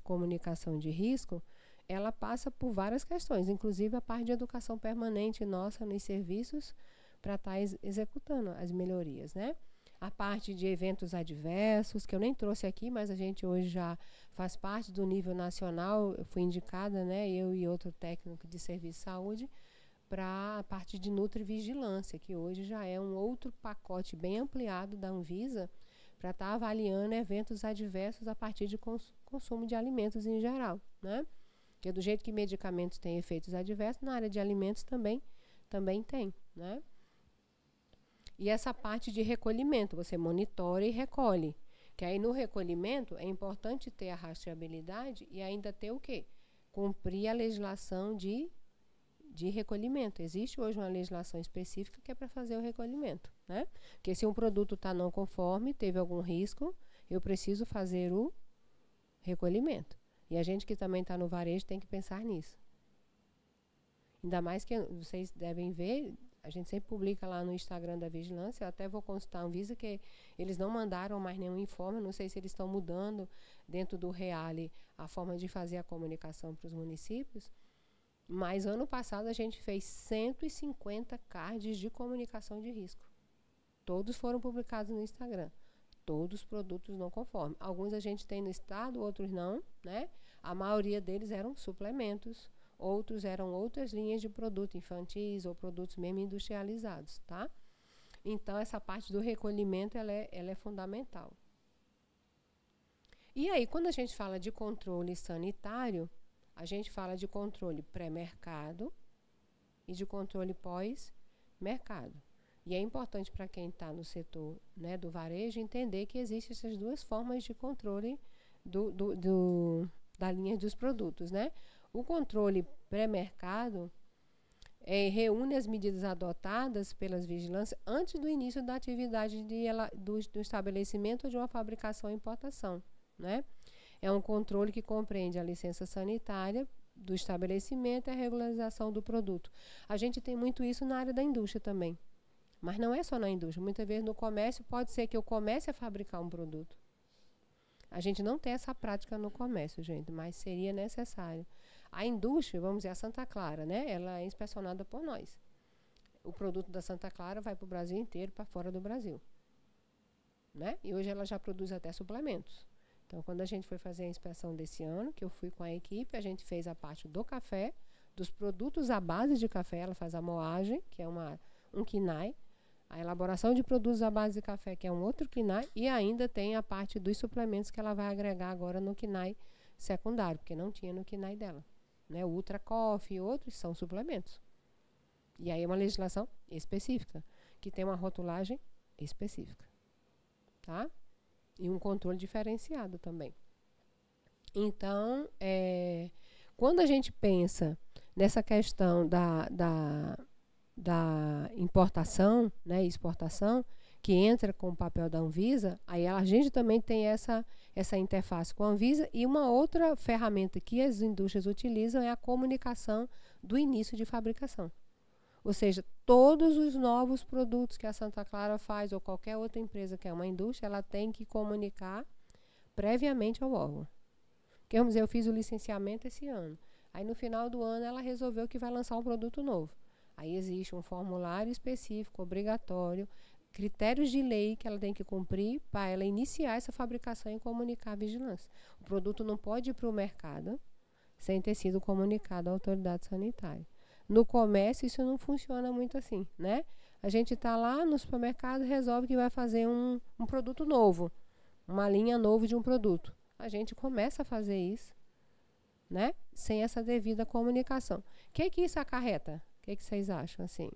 [SPEAKER 2] comunicação de risco, ela passa por várias questões, inclusive a parte de educação permanente nossa nos serviços para estar executando as melhorias, né? A parte de eventos adversos, que eu nem trouxe aqui, mas a gente hoje já faz parte do nível nacional. Eu fui indicada, né, eu e outro técnico de serviço de saúde, para a parte de nutrivigilância, que hoje já é um outro pacote bem ampliado da Anvisa para estar avaliando eventos adversos a partir de consumo de alimentos em geral, né? Porque do jeito que medicamentos têm efeitos adversos, na área de alimentos também tem, né? E essa parte de recolhimento, você monitora e recolhe. Que aí no recolhimento é importante ter a rastreabilidade e ainda ter o quê? Cumprir a legislação de recolhimento. Existe hoje uma legislação específica que é para fazer o recolhimento, né? Porque se um produto está não conforme, teve algum risco, eu preciso fazer o recolhimento. E a gente que também está no varejo tem que pensar nisso. Ainda mais que vocês devem ver, a gente sempre publica lá no Instagram da Vigilância, eu até vou consultar a Anvisa que eles não mandaram mais nenhum informe, não sei se eles estão mudando dentro do REALE a forma de fazer a comunicação para os municípios, mas ano passado a gente fez 150 cards de comunicação de risco. Todos foram publicados no Instagram. Todos os produtos não conformes. Alguns a gente tem no estado, outros não, né? A maioria deles eram suplementos, outros eram outras linhas de produto, infantis ou produtos mesmo industrializados, tá? Então, essa parte do recolhimento, ela é fundamental. E aí, quando a gente fala de controle sanitário, a gente fala de controle pré-mercado e de controle pós-mercado. E é importante para quem está no setor, né, do varejo entender que existem essas duas formas de controle da linha dos produtos, né? O controle pré-mercado reúne as medidas adotadas pelas vigilâncias antes do início da atividade do estabelecimento ou de uma fabricação e importação, né? É um controle que compreende a licença sanitária do estabelecimento e a regularização do produto. A gente tem muito isso na área da indústria também. Mas não é só na indústria. Muitas vezes no comércio pode ser que eu comece a fabricar um produto. A gente não tem essa prática no comércio, gente, mas seria necessário. A indústria, vamos dizer, a Santa Clara, né? Ela é inspecionada por nós. O produto da Santa Clara vai para o Brasil inteiro, para fora do Brasil, né? E hoje ela já produz até suplementos. Então, quando a gente foi fazer a inspeção desse ano, que eu fui com a equipe, a gente fez a parte do café, dos produtos à base de café, ela faz a moagem, que é um KINAI, a elaboração de produtos à base de café, que é um outro KINAI, e ainda tem a parte dos suplementos que ela vai agregar agora no KINAI secundário, porque não tinha no KINAI dela, né? O Ultra Coffee e outros são suplementos. E aí é uma legislação específica, que tem uma rotulagem específica, tá? E um controle diferenciado também. Então, quando a gente pensa nessa questão da importação, né, e exportação, que entra com o papel da Anvisa, aí a gente também tem essa interface com a Anvisa, e uma outra ferramenta que as indústrias utilizam é a comunicação do início de fabricação. Ou seja, todos os novos produtos que a Santa Clara faz, ou qualquer outra empresa que é uma indústria, ela tem que comunicar previamente ao órgão. Porque, vamos dizer, eu fiz o licenciamento esse ano. Aí, no final do ano, ela resolveu que vai lançar um produto novo. Aí existe um formulário específico, obrigatório, critérios de lei que ela tem que cumprir para ela iniciar essa fabricação e comunicar a vigilância. O produto não pode ir para o mercado sem ter sido comunicado à autoridade sanitária. No comércio, isso não funciona muito assim, né? A gente está lá no supermercado e resolve que vai fazer um produto novo, uma linha nova de um produto. A gente começa a fazer isso, né? Sem essa devida comunicação. O que isso acarreta? O que vocês acham, assim?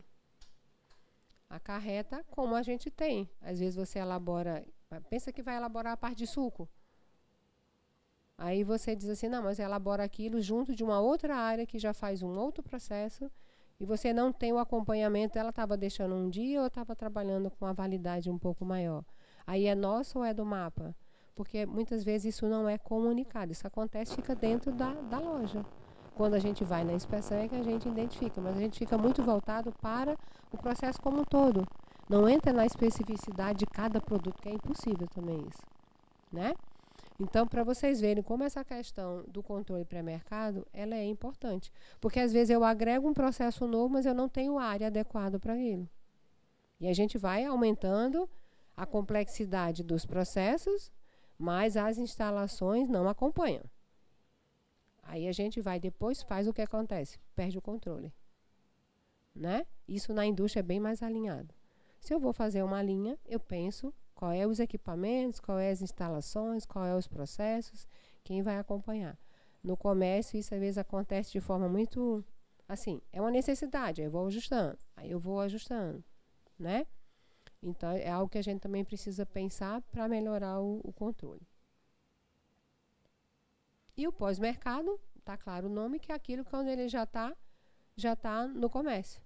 [SPEAKER 2] Acarreta como a gente tem. Às vezes você elabora, pensa que vai elaborar a parte de suco. Aí você diz assim, não, mas elabora aquilo junto de uma outra área que já faz um outro processo e você não tem o acompanhamento, ela estava deixando um dia ou estava trabalhando com a validade um pouco maior. Aí é nosso ou é do mapa? Porque muitas vezes isso não é comunicado, isso acontece, fica dentro da loja. Quando a gente vai na inspeção é que a gente identifica, mas a gente fica muito voltado para o processo como um todo. Não entra na especificidade de cada produto, que é impossível também isso, né? Então, para vocês verem como essa questão do controle pré-mercado, ela é importante. Porque às vezes eu agrego um processo novo, mas eu não tenho área adequada para ele. E a gente vai aumentando a complexidade dos processos, mas as instalações não acompanham. Aí a gente vai depois, faz o que acontece? Perde o controle. Né? Isso na indústria é bem mais alinhado. Se eu vou fazer uma linha, eu penso qual é os equipamentos, qual é as instalações, qual é os processos, quem vai acompanhar. No comércio, isso às vezes acontece de forma muito, assim, é uma necessidade, aí eu vou ajustando, né? Então, é algo que a gente também precisa pensar para melhorar o controle. E o pós-mercado, está claro o nome, que é aquilo quando ele já tá no comércio,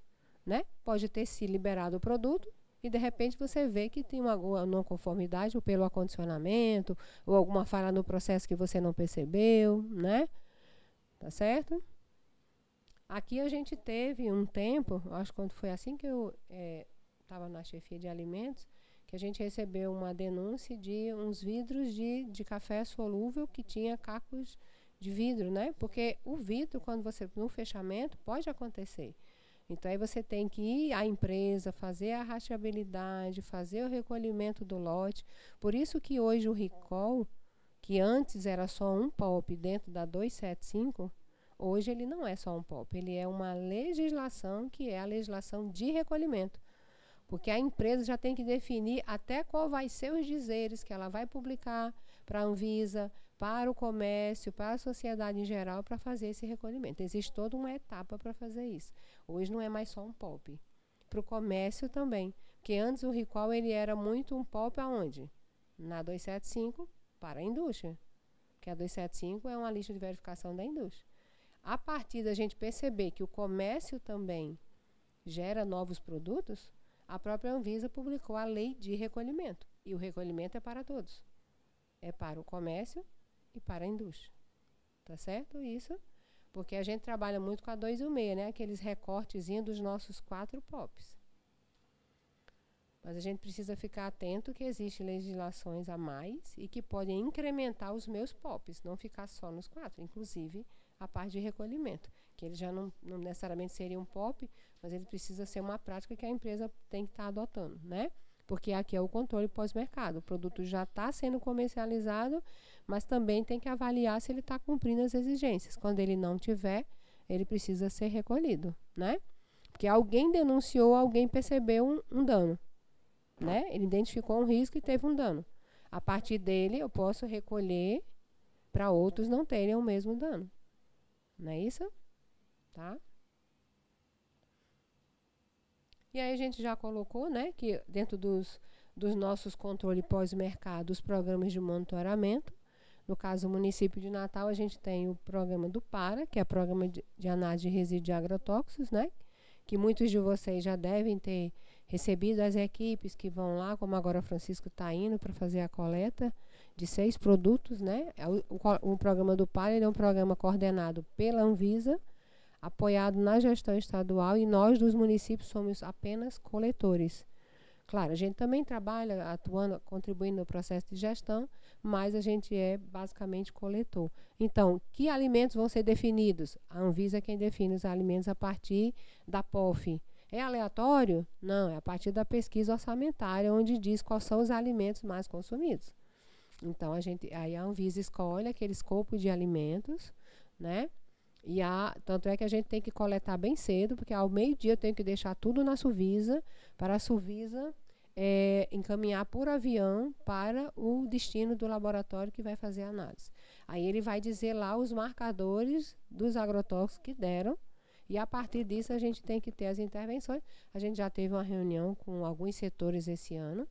[SPEAKER 2] né? Pode ter se liberado o produto e, de repente, você vê que tem uma não conformidade ou pelo acondicionamento ou alguma falha no processo que você não percebeu, né? Tá certo? Aqui a gente teve um tempo, acho que quando foi assim que eu estava na chefia de alimentos, que a gente recebeu uma denúncia de uns vidros de café solúvel que tinha cacos de vidro, né? Porque o vidro, quando você no fechamento, pode acontecer. Então aí você tem que ir à empresa, fazer a rastreabilidade, fazer o recolhimento do lote. Por isso que hoje o recall, que antes era só um POP dentro da 275, hoje ele não é só um POP, ele é uma legislação que é a legislação de recolhimento. Porque a empresa já tem que definir até qual vai ser os dizeres que ela vai publicar para a Anvisa, para o comércio, para a sociedade em geral, para fazer esse recolhimento. Existe toda uma etapa para fazer isso. Hoje não é mais só um POP. Para o comércio também. Porque antes o recall ele era muito um POP aonde? Na 275 para a indústria. Porque a 275 é uma lista de verificação da indústria. A partir da gente perceber que o comércio também gera novos produtos, a própria Anvisa publicou a lei de recolhimento. E o recolhimento é para todos. É para o comércio e para a indústria. Tá certo? Isso. Porque a gente trabalha muito com a 216, né? Aqueles recortezinhos dos nossos 4 POPs. Mas a gente precisa ficar atento que existem legislações a mais e que podem incrementar os meus POPs, não ficar só nos 4, inclusive a parte de recolhimento, que ele já não necessariamente seria um POP, mas ele precisa ser uma prática que a empresa tem que estar adotando, né? Porque aqui é o controle pós-mercado. O produto já está sendo comercializado, mas também tem que avaliar se ele está cumprindo as exigências. Quando ele não tiver, ele precisa ser recolhido, né? Porque alguém denunciou, alguém percebeu um dano, né? Ele identificou um risco e teve um dano. A partir dele, eu posso recolher para outros não terem o mesmo dano. Não é isso? Tá? E aí a gente já colocou, né, que dentro dos nossos controles pós-mercado, os programas de monitoramento. No caso, o município de Natal, a gente tem o programa do PARA, que é o Programa de Análise de Resíduos de Agrotóxicos, né, que muitos de vocês já devem ter recebido as equipes que vão lá, como agora o Francisco está indo para fazer a coleta de 6 produtos, né? O programa do PARA ele é um programa coordenado pela Anvisa, apoiado na gestão estadual, e nós dos municípios somos apenas coletores. Claro, a gente também trabalha atuando, contribuindo no processo de gestão, mas a gente é basicamente coletor. Então, que alimentos vão ser definidos? A Anvisa é quem define os alimentos a partir da POF. É aleatório? Não, é a partir da pesquisa orçamentária, onde diz quais são os alimentos mais consumidos. Então, aí a Anvisa escolhe aquele escopo de alimentos, né? E tanto é que a gente tem que coletar bem cedo, porque ao meio-dia eu tenho que deixar tudo na Suvisa, para a Suvisa encaminhar por avião para o destino do laboratório que vai fazer a análise. Aí ele vai dizer lá os marcadores dos agrotóxicos que deram, e a partir disso a gente tem que ter as intervenções. A gente já teve uma reunião com alguns setores esse ano,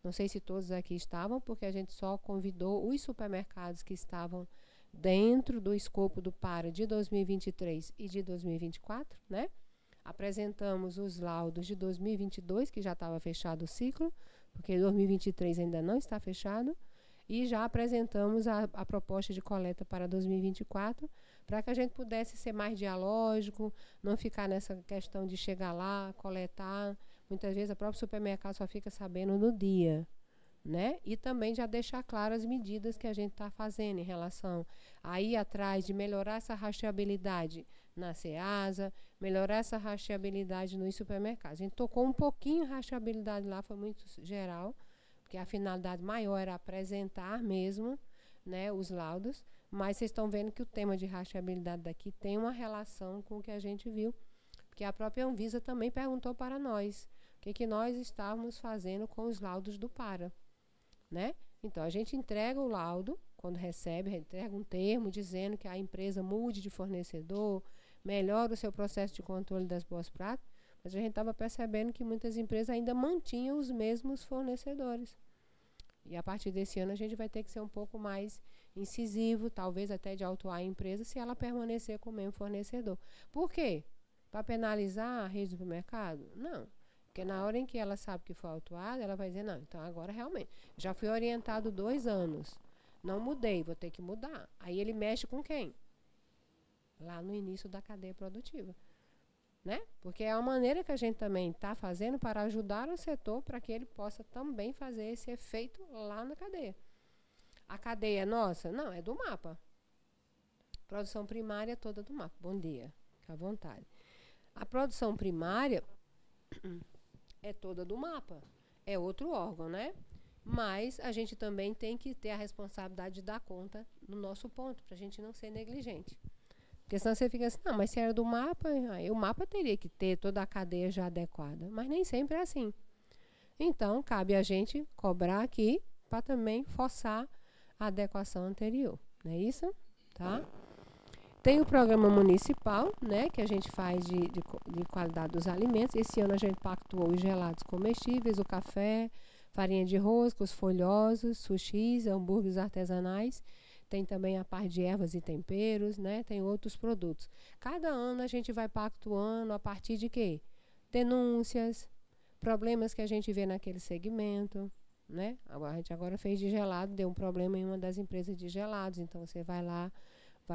[SPEAKER 2] não sei se todos aqui estavam, porque a gente só convidou os supermercados que estavam dentro do escopo do PARA de 2023 e de 2024, né? Apresentamos os laudos de 2022, que já estava fechado o ciclo, porque 2023 ainda não está fechado, e já apresentamos a proposta de coleta para 2024, para que a gente pudesse ser mais dialógico, não ficar nessa questão de chegar lá, coletar. Muitas vezes o próprio supermercado só fica sabendo no dia, né? E também já deixar claras as medidas que a gente está fazendo em relação a ir atrás de melhorar essa rastreabilidade na Ceasa, melhorar essa rastreabilidade nos supermercados. A gente tocou um pouquinho rastreabilidade lá, foi muito geral, porque a finalidade maior era apresentar mesmo, né, os laudos, mas vocês estão vendo que o tema de rastreabilidade daqui tem uma relação com o que a gente viu, porque a própria Anvisa também perguntou para nós o que nós estávamos fazendo com os laudos do PARA, né? Então, a gente entrega o laudo, quando recebe, entrega um termo dizendo que a empresa mude de fornecedor, melhora o seu processo de controle das boas práticas, mas a gente estava percebendo que muitas empresas ainda mantinham os mesmos fornecedores. E a partir desse ano a gente vai ter que ser um pouco mais incisivo, talvez até de autuar a empresa, se ela permanecer com o mesmo fornecedor. Por quê? Para penalizar a rede de supermercado? Não. Porque na hora em que ela sabe que foi autuada, ela vai dizer, não, então agora realmente, já fui orientado 2 anos, não mudei, vou ter que mudar. Aí ele mexe com quem? Lá no início da cadeia produtiva. Né? Porque é a maneira que a gente também está fazendo para ajudar o setor para que ele possa também fazer esse efeito lá na cadeia. A cadeia é nossa? Não, é do mapa. Produção primária toda do mapa. Bom dia, fica à vontade. A produção primária é toda do mapa. É outro órgão, né? Mas a gente também tem que ter a responsabilidade de dar conta no nosso ponto, para a gente não ser negligente. Porque senão você fica assim, não, mas se era do mapa, aí o mapa teria que ter toda a cadeia já adequada. Mas nem sempre é assim. Então, cabe a gente cobrar aqui para também forçar a adequação anterior. Não é isso? Tá? Tem o programa municipal, né, que a gente faz de qualidade dos alimentos. Esse ano a gente pactuou os gelados comestíveis, o café, farinha de rosca, os folhosos, sushis, hambúrgueres artesanais. Tem também a parte de ervas e temperos, né? Tem outros produtos. Cada ano a gente vai pactuando a partir de quê? Denúncias, problemas que a gente vê naquele segmento, né? A gente agora fez de gelado, deu um problema em uma das empresas de gelados, então você vai lá,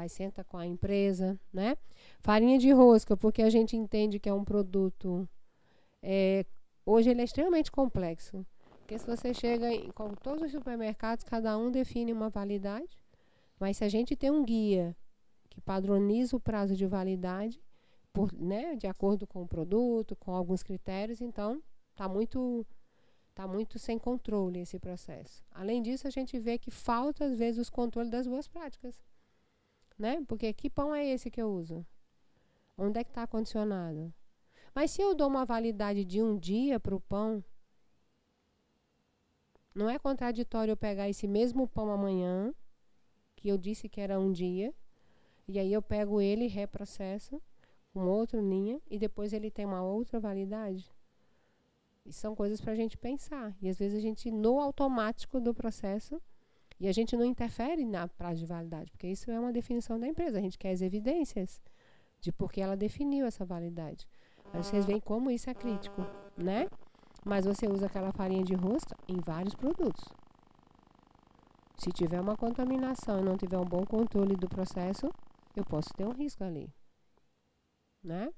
[SPEAKER 2] senta com a empresa, né? Farinha de rosca, porque a gente entende que é um produto, hoje ele é extremamente complexo, porque se você chega com todos os supermercados, cada um define uma validade, mas se a gente tem um guia que padroniza o prazo de validade, né, de acordo com o produto, com alguns critérios, então está muito sem controle esse processo. Além disso, a gente vê que falta, às vezes, os controles das boas práticas. Né? Porque que pão é esse que eu uso? Onde é que está condicionado? Mas se eu dou uma validade de 1 dia para o pão, não é contraditório eu pegar esse mesmo pão amanhã, que eu disse que era 1 dia, e aí eu pego ele e reprocesso com outra linha, e depois ele tem uma outra validade? E são coisas para a gente pensar. E às vezes a gente, no automático do processo, e a gente não interfere na prazo de validade, porque isso é uma definição da empresa. A gente quer as evidências de por que ela definiu essa validade. Aí vocês veem como isso é crítico, né? Mas você usa aquela farinha de rosca em vários produtos. Se tiver uma contaminação e não tiver um bom controle do processo, eu posso ter um risco ali, né?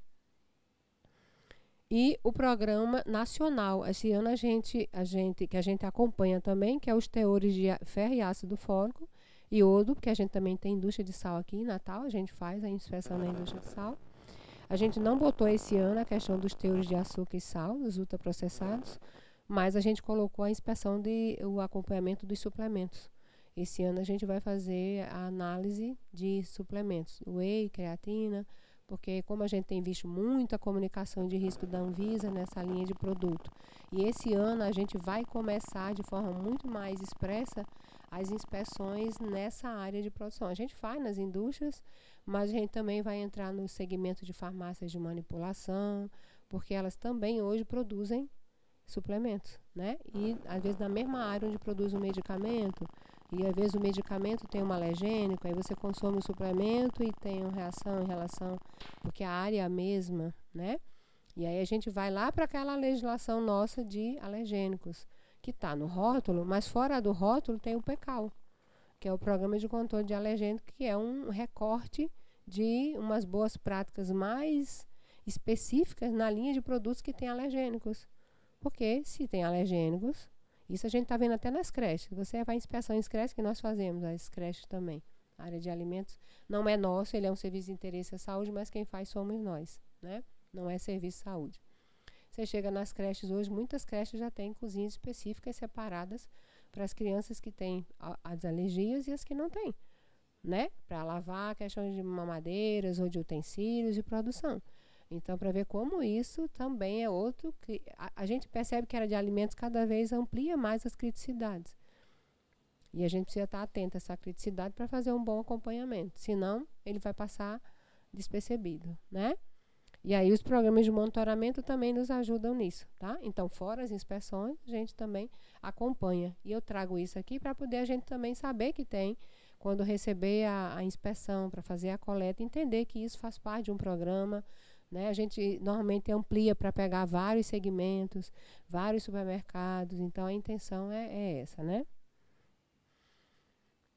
[SPEAKER 2] E o programa nacional, esse ano que a gente acompanha também, que é os teores de ferro e ácido fólico, iodo, porque a gente também tem indústria de sal aqui em Natal, a gente faz a inspeção na indústria de sal. A gente não botou esse ano a questão dos teores de açúcar e sal, dos ultraprocessados, mas a gente colocou a inspeção o acompanhamento dos suplementos. Esse ano a gente vai fazer a análise de suplementos, whey, creatina, porque como a gente tem visto muita comunicação de risco da Anvisa nessa linha de produto, e esse ano a gente vai começar de forma muito mais expressa as inspeções nessa área de produção. A gente faz nas indústrias, mas a gente também vai entrar no segmento de farmácias de manipulação, porque elas também hoje produzem suplementos, né? E às vezes na mesma área onde produz um medicamento, e às vezes o medicamento tem um alergênico, aí você consome o suplemento e tem uma reação em relação, porque a área é a mesma, né? E aí a gente vai lá para aquela legislação nossa de alergênicos, que está no rótulo, mas fora do rótulo tem o PECAL, que é o Programa de Controle de Alergênicos, que é um recorte de umas boas práticas mais específicas na linha de produtos que tem alergênicos. Porque se tem alergênicos, isso a gente está vendo até nas creches. Você vai em inspeção em creches, que nós fazemos, as creches também. A área de alimentos não é nosso, ele é um serviço de interesse à saúde, mas quem faz somos nós, né? Não é serviço de saúde. Você chega nas creches hoje, muitas creches já têm cozinhas específicas separadas para as crianças que têm as alergias e as que não têm, né? Para lavar questões de mamadeiras ou de utensílios de produção. Então, para ver como isso também é outro... A gente percebe que a área de alimentos cada vez amplia mais as criticidades. E a gente precisa estar atento a essa criticidade para fazer um bom acompanhamento. Senão, ele vai passar despercebido, né? E aí os programas de monitoramento também nos ajudam nisso, tá? Então, fora as inspeções, a gente também acompanha. E eu trago isso aqui para poder a gente também saber que tem, quando receber a inspeção, para fazer a coleta, entender que isso faz parte de um programa, né? A gente normalmente amplia para pegar vários segmentos, vários supermercados. Então, a intenção é essa, né?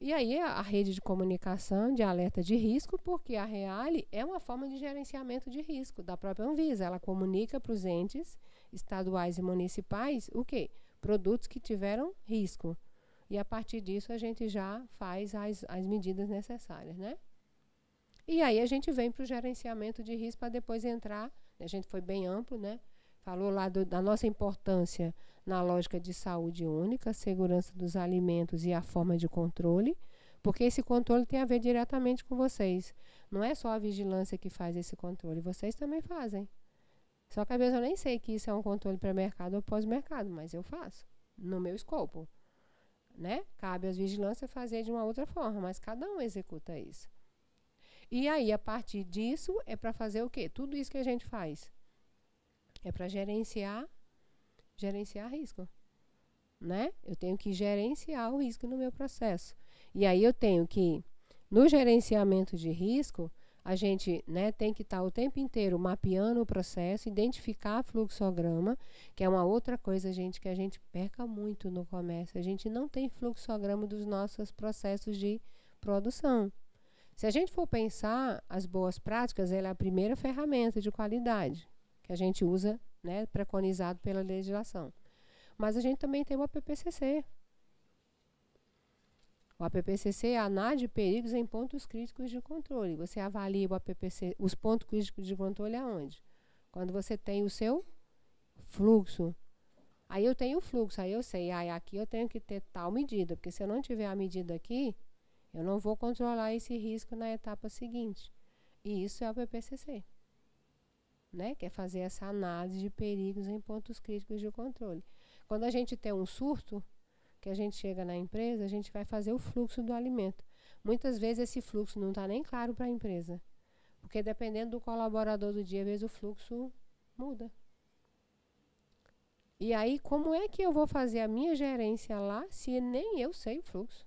[SPEAKER 2] E aí a rede de comunicação de alerta de risco, porque a Reale é uma forma de gerenciamento de risco da própria Anvisa. Ela comunica para os entes estaduais e municipais o quê? Produtos que tiveram risco. E a partir disso a gente já faz as medidas necessárias, né? E aí a gente vem para o gerenciamento de risco para depois entrar, a gente foi bem amplo, né? Falou lá da nossa importância na lógica de saúde única, segurança dos alimentos e a forma de controle, porque esse controle tem a ver diretamente com vocês. Não é só a vigilância que faz esse controle, vocês também fazem. Só que às vezes eu nem sei que isso é um controle pré-mercado ou pós-mercado, mas eu faço, no meu escopo, né? Cabe às vigilâncias fazer de uma outra forma, mas cada um executa isso. E aí, a partir disso, é para fazer o quê? Tudo isso que a gente faz. É para gerenciar risco, né? Eu tenho que gerenciar o risco no meu processo. E aí eu tenho que, no gerenciamento de risco, a gente, né, tem que estar o tempo inteiro mapeando o processo, identificar fluxograma, que é uma outra coisa, gente, que a gente peca muito no comércio. A gente não tem fluxograma dos nossos processos de produção. Se a gente for pensar, as boas práticas, ela é a primeira ferramenta de qualidade que a gente usa, né, preconizado pela legislação. Mas a gente também tem o APPCC. O APPCC é a análise de perigos em pontos críticos de controle. Você avalia o APPCC, os pontos críticos de controle aonde? Quando você tem o seu fluxo. Aí eu tenho o fluxo, aí eu sei, aqui eu tenho que ter tal medida, porque se eu não tiver a medida aqui, eu não vou controlar esse risco na etapa seguinte. E isso é o APPCC. Né? Que é fazer essa análise de perigos em pontos críticos de controle. Quando a gente tem um surto, que a gente chega na empresa, a gente vai fazer o fluxo do alimento. Muitas vezes esse fluxo não está nem claro para a empresa. Porque dependendo do colaborador do dia, às vezes o fluxo muda. E aí, como é que eu vou fazer a minha gerência lá se nem eu sei o fluxo?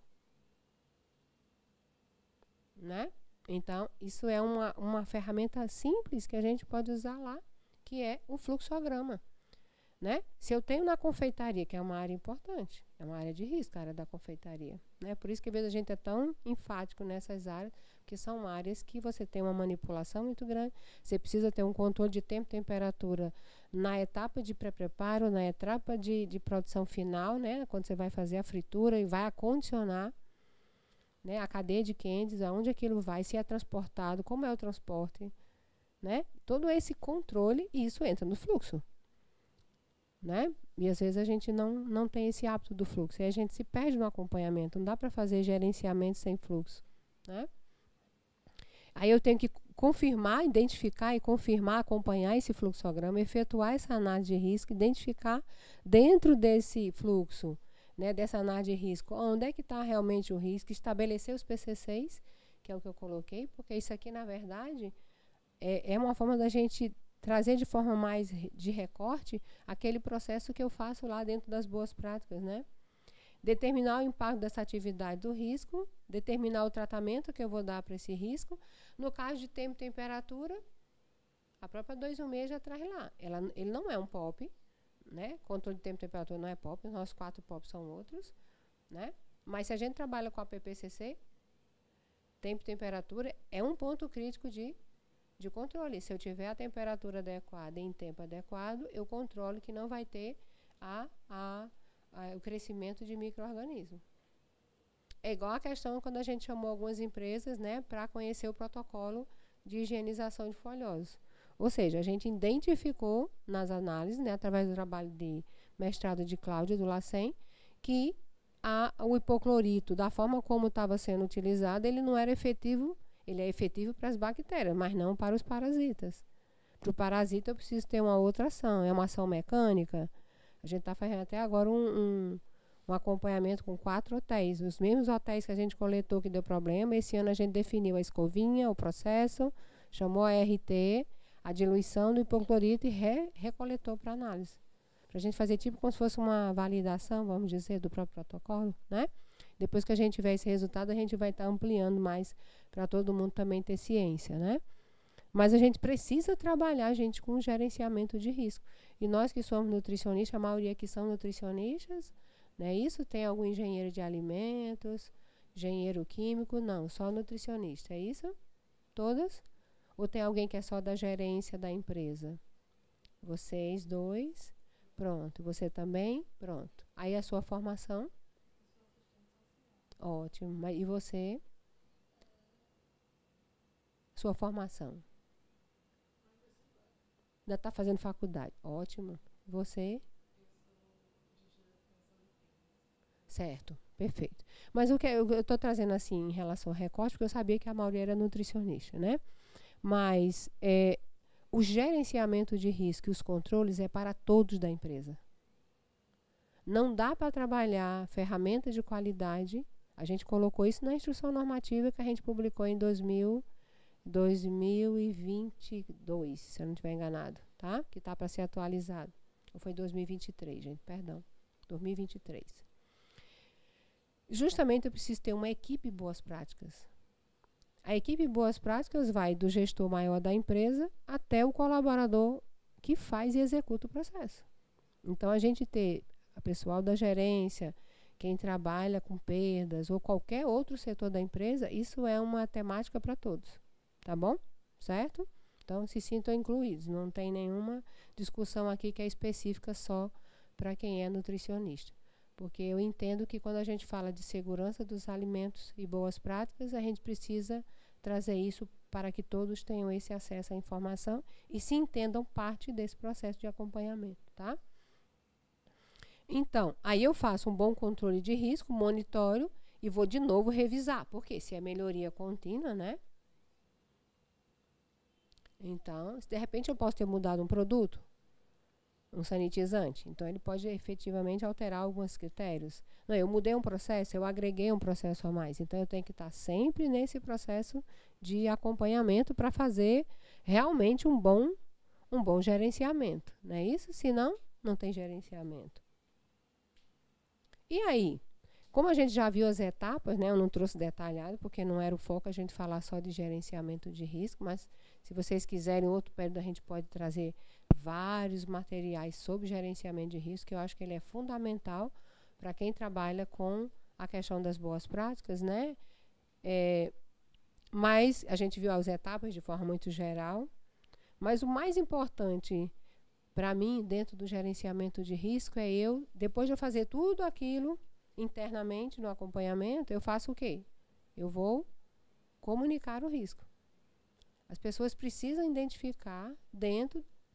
[SPEAKER 2] Né? Então, isso é uma ferramenta simples que a gente pode usar lá, que é o fluxograma. Né? Se eu tenho na confeitaria, que é uma área importante, é uma área de risco, a área da confeitaria. Né? Por isso que às vezes a gente é tão enfático nessas áreas, porque são áreas que você tem uma manipulação muito grande, você precisa ter um controle de tempo e temperatura na etapa de pré-preparo, na etapa de produção final, né? Quando você vai fazer a fritura e vai acondicionar, né, a cadeia de quentes, aonde aquilo vai, se é transportado, como é o transporte, né? Todo esse controle, isso entra no fluxo, né? E às vezes a gente não tem esse hábito do fluxo, e a gente se perde no acompanhamento, não dá para fazer gerenciamento sem fluxo, né? Aí eu tenho que confirmar, identificar e confirmar, acompanhar esse fluxograma, efetuar essa análise de risco, identificar dentro desse fluxo, né, dessa análise de risco, onde é que está realmente o risco, estabelecer os PCCs, que é o que eu coloquei, porque isso aqui, na verdade, é uma forma da gente trazer de forma mais de recorte aquele processo que eu faço lá dentro das boas práticas, né? Determinar o impacto dessa atividade do risco, determinar o tratamento que eu vou dar para esse risco. No caso de tempo e temperatura, a própria 216 já traz lá. Ele não é um POP, né? Controle de tempo e temperatura não é POP, os nossos 4 POP são outros, né? Mas se a gente trabalha com a PPCC, tempo e temperatura é um ponto crítico de controle. Se eu tiver a temperatura adequada em tempo adequado, eu controlo que não vai ter o crescimento de micro-organismos. É igual a questão quando a gente chamou algumas empresas, né, para conhecer o protocolo de higienização de folhosos. Ou seja, a gente identificou nas análises, né, através do trabalho de mestrado de Cláudia do LACEN, que o hipoclorito, da forma como estava sendo utilizado, ele não era efetivo, ele é efetivo para as bactérias, mas não para os parasitas. Para o parasita eu preciso ter uma outra ação, é uma ação mecânica. A gente está fazendo até agora um acompanhamento com 4 hotéis. Os mesmos hotéis que a gente coletou que deu problema, esse ano a gente definiu a escovinha, o processo, chamou a RT, a diluição do hipoclorito e recoletou para análise. Para a gente fazer tipo como se fosse uma validação, vamos dizer, do próprio protocolo, né? Depois que a gente tiver esse resultado, a gente vai estar ampliando mais para todo mundo também ter ciência, né? Mas a gente precisa trabalhar, gente, com gerenciamento de risco. E nós que somos nutricionistas, a maioria que são nutricionistas, né? Isso tem algum engenheiro de alimentos, engenheiro químico? Não, só nutricionista, é isso? Todas? Ou tem alguém que é só da gerência da empresa? Vocês dois, pronto. Você também? Pronto. Aí a sua formação? Ótimo. E você? Sua formação? Ainda está fazendo faculdade. Ótimo. Você? Certo, perfeito. Mas o que eu estou trazendo assim em relação ao recorte, porque eu sabia que a maioria era nutricionista, né? Mas o gerenciamento de risco e os controles é para todos da empresa. Não dá para trabalhar ferramentas de qualidade. A gente colocou isso na instrução normativa que a gente publicou em 2022, se eu não estiver enganado, tá? Que está para ser atualizado. Ou foi 2023, gente, perdão. 2023. Justamente eu preciso ter uma equipe boas práticas. A equipe boas práticas vai do gestor maior da empresa até o colaborador que faz e executa o processo. Então, a gente ter a pessoal da gerência, quem trabalha com perdas ou qualquer outro setor da empresa, isso é uma temática para todos. Tá bom? Certo? Então, se sintam incluídos. Não tem nenhuma discussão aqui que é específica só para quem é nutricionista. Porque eu entendo que quando a gente fala de segurança dos alimentos e boas práticas, a gente precisa trazer isso para que todos tenham esse acesso à informação e se entendam parte desse processo de acompanhamento, tá? Então, aí eu faço um bom controle de risco, monitoro e vou de novo revisar, porque se é melhoria contínua, né? Então, de repente eu posso ter mudado um produto, um sanitizante. Então, ele pode efetivamente alterar alguns critérios. Não, eu mudei um processo, eu agreguei um processo a mais. Então, eu tenho que estar sempre nesse processo de acompanhamento para fazer realmente um bom gerenciamento. Não é isso? Senão, não tem gerenciamento. E aí? Como a gente já viu as etapas, né, eu não trouxe detalhado, porque não era o foco a gente falar só de gerenciamento de risco, mas se vocês quiserem, outro período a gente pode trazer vários materiais sobre gerenciamento de risco, que eu acho que ele é fundamental para quem trabalha com a questão das boas práticas, né? Mas a gente viu as etapas de forma muito geral, mas o mais importante para mim, dentro do gerenciamento de risco, é depois de eu fazer tudo aquilo internamente no acompanhamento, eu faço o quê? Eu vou comunicar o risco. As pessoas precisam identificar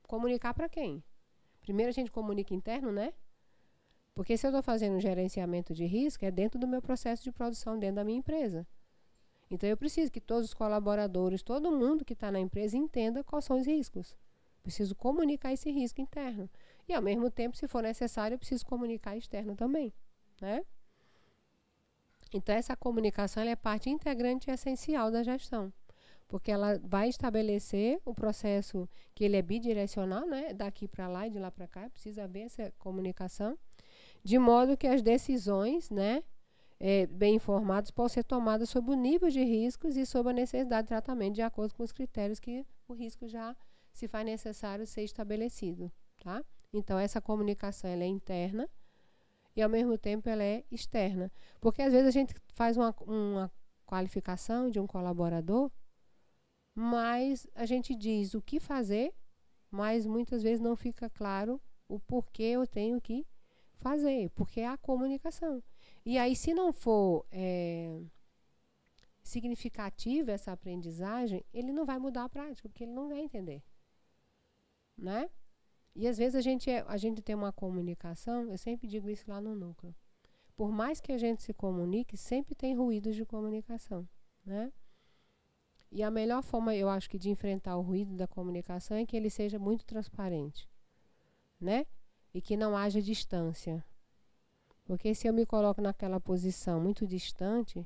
[SPEAKER 2] comunicar para quem? Primeiro a gente comunica interno, né? Porque se eu estou fazendo um gerenciamento de risco, é dentro do meu processo de produção, dentro da minha empresa. Então eu preciso que todos os colaboradores, todo mundo que está na empresa entenda quais são os riscos. Preciso comunicar esse risco interno. E ao mesmo tempo, se for necessário, eu preciso comunicar externo também, né? Então essa comunicação ela é parte integrante e essencial da gestão. Porque ela vai estabelecer o processo que ele é bidirecional, né? Daqui para lá e de lá para cá, precisa haver essa comunicação, de modo que as decisões, né, bem informadas, possam ser tomadas sobre o nível de riscos e sobre a necessidade de tratamento, de acordo com os critérios que o risco já se faz necessário ser estabelecido. Tá? Então, essa comunicação ela é interna e, ao mesmo tempo, ela é externa. Porque, às vezes, a gente faz uma qualificação de um colaborador, mas a gente diz o que fazer, mas muitas vezes não fica claro o porquê eu tenho que fazer, porque é a comunicação. E aí, se não for significativa essa aprendizagem, ele não vai mudar a prática, porque ele não vai entender. né? E às vezes a gente tem uma comunicação, eu sempre digo isso lá no núcleo. Por mais que a gente se comunique, sempre tem ruídos de comunicação, né? E a melhor forma, eu acho que de enfrentar o ruído da comunicação é que ele seja muito transparente, né? E que não haja distância. Porque se eu me coloco naquela posição muito distante,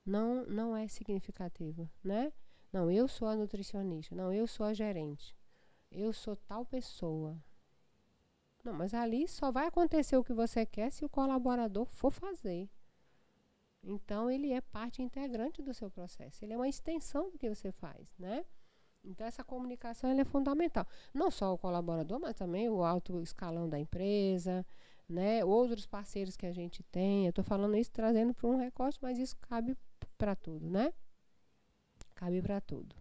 [SPEAKER 2] não é significativo, né? Não, eu sou a nutricionista, não, eu sou a gerente, eu sou tal pessoa. Não, mas ali só vai acontecer o que você quer se o colaborador for fazer. Então, ele é parte integrante do seu processo. Ele é uma extensão do que você faz, né? Então, essa comunicação ela é fundamental. Não só o colaborador, mas também o alto escalão da empresa, né? Outros parceiros que a gente tem. Eu estou falando isso trazendo para um recorte, mas isso cabe para tudo, né? Cabe para tudo.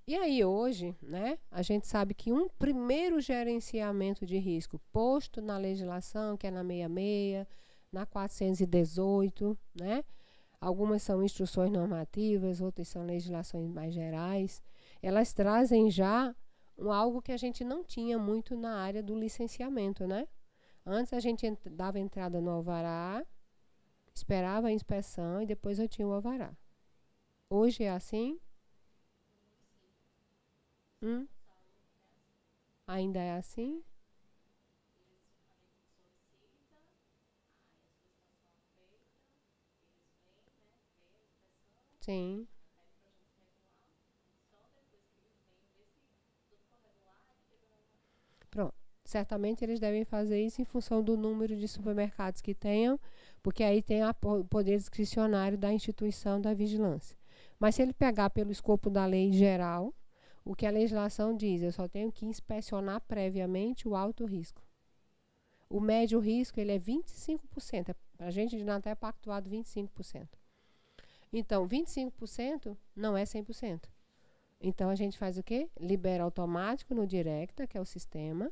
[SPEAKER 2] E aí, hoje, né, a gente sabe que um primeiro gerenciamento de risco posto na legislação, que é na 66, na 418, né? Algumas são instruções normativas, outras são legislações mais gerais. Elas trazem já algo que a gente não tinha muito na área do licenciamento, né? Antes a gente dava entrada no alvará, esperava a inspeção e depois eu tinha o alvará. Hoje é assim? Ainda é assim? Sim. Pronto. Certamente eles devem fazer isso em função do número de supermercados que tenham, porque aí tem o poder discricionário da instituição da vigilância. Mas se ele pegar pelo escopo da lei geral, o que a legislação diz, eu só tenho que inspecionar previamente o alto risco. O médio risco ele é 25%. A gente de Natal é pactuado 25%. Então, 25% não é 100%. Então, a gente faz o quê? Libera automático no Directa, que é o sistema,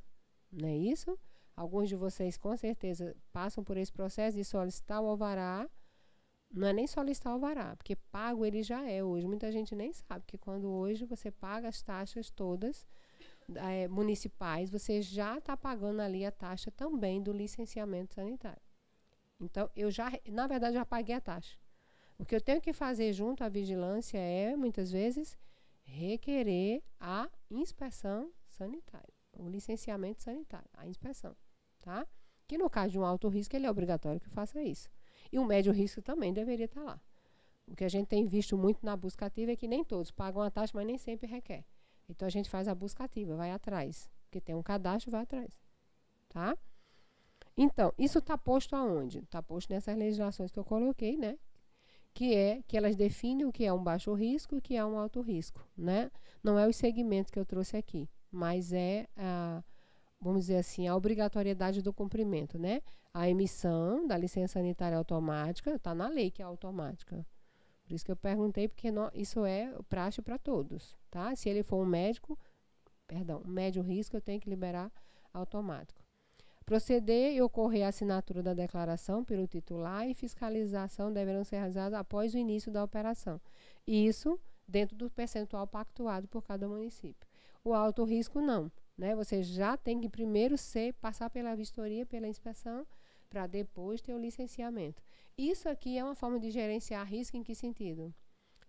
[SPEAKER 2] não é isso? Alguns de vocês, com certeza, passam por esse processo de solicitar o alvará. Não é nem solicitar o alvará, porque pago ele já é hoje. Muita gente nem sabe que quando hoje você paga as taxas todas municipais, você já está pagando ali a taxa também do licenciamento sanitário. Então, na verdade, já paguei a taxa. O que eu tenho que fazer junto à vigilância é, muitas vezes, requerer a inspeção sanitária, o licenciamento sanitário, a inspeção, tá? Que no caso de um alto risco, ele é obrigatório que faça isso. E o médio risco também deveria estar lá. O que a gente tem visto muito na busca ativa é que nem todos pagam a taxa, mas nem sempre requer. Então, a gente faz a busca ativa, vai atrás. Porque tem um cadastro, vai atrás. Tá? Então, isso está posto aonde? Está posto nessas legislações que eu coloquei, né? Que elas definem o que é um baixo risco e o que é um alto risco, né? Não é os segmentos que eu trouxe aqui, mas é vamos dizer assim, a obrigatoriedade do cumprimento, né? A emissão da licença sanitária automática, está na lei que é automática. Por isso que eu perguntei, porque isso é praxe para todos, tá? Se ele for um médio risco, eu tenho que liberar automático. Proceder e ocorrer a assinatura da declaração pelo titular e fiscalização deverão ser realizadas após o início da operação. Isso dentro do percentual pactuado por cada município. O alto risco não, né? Você já tem que primeiro passar pela vistoria, pela inspeção, para depois ter o licenciamento. Isso aqui é uma forma de gerenciar risco em que sentido?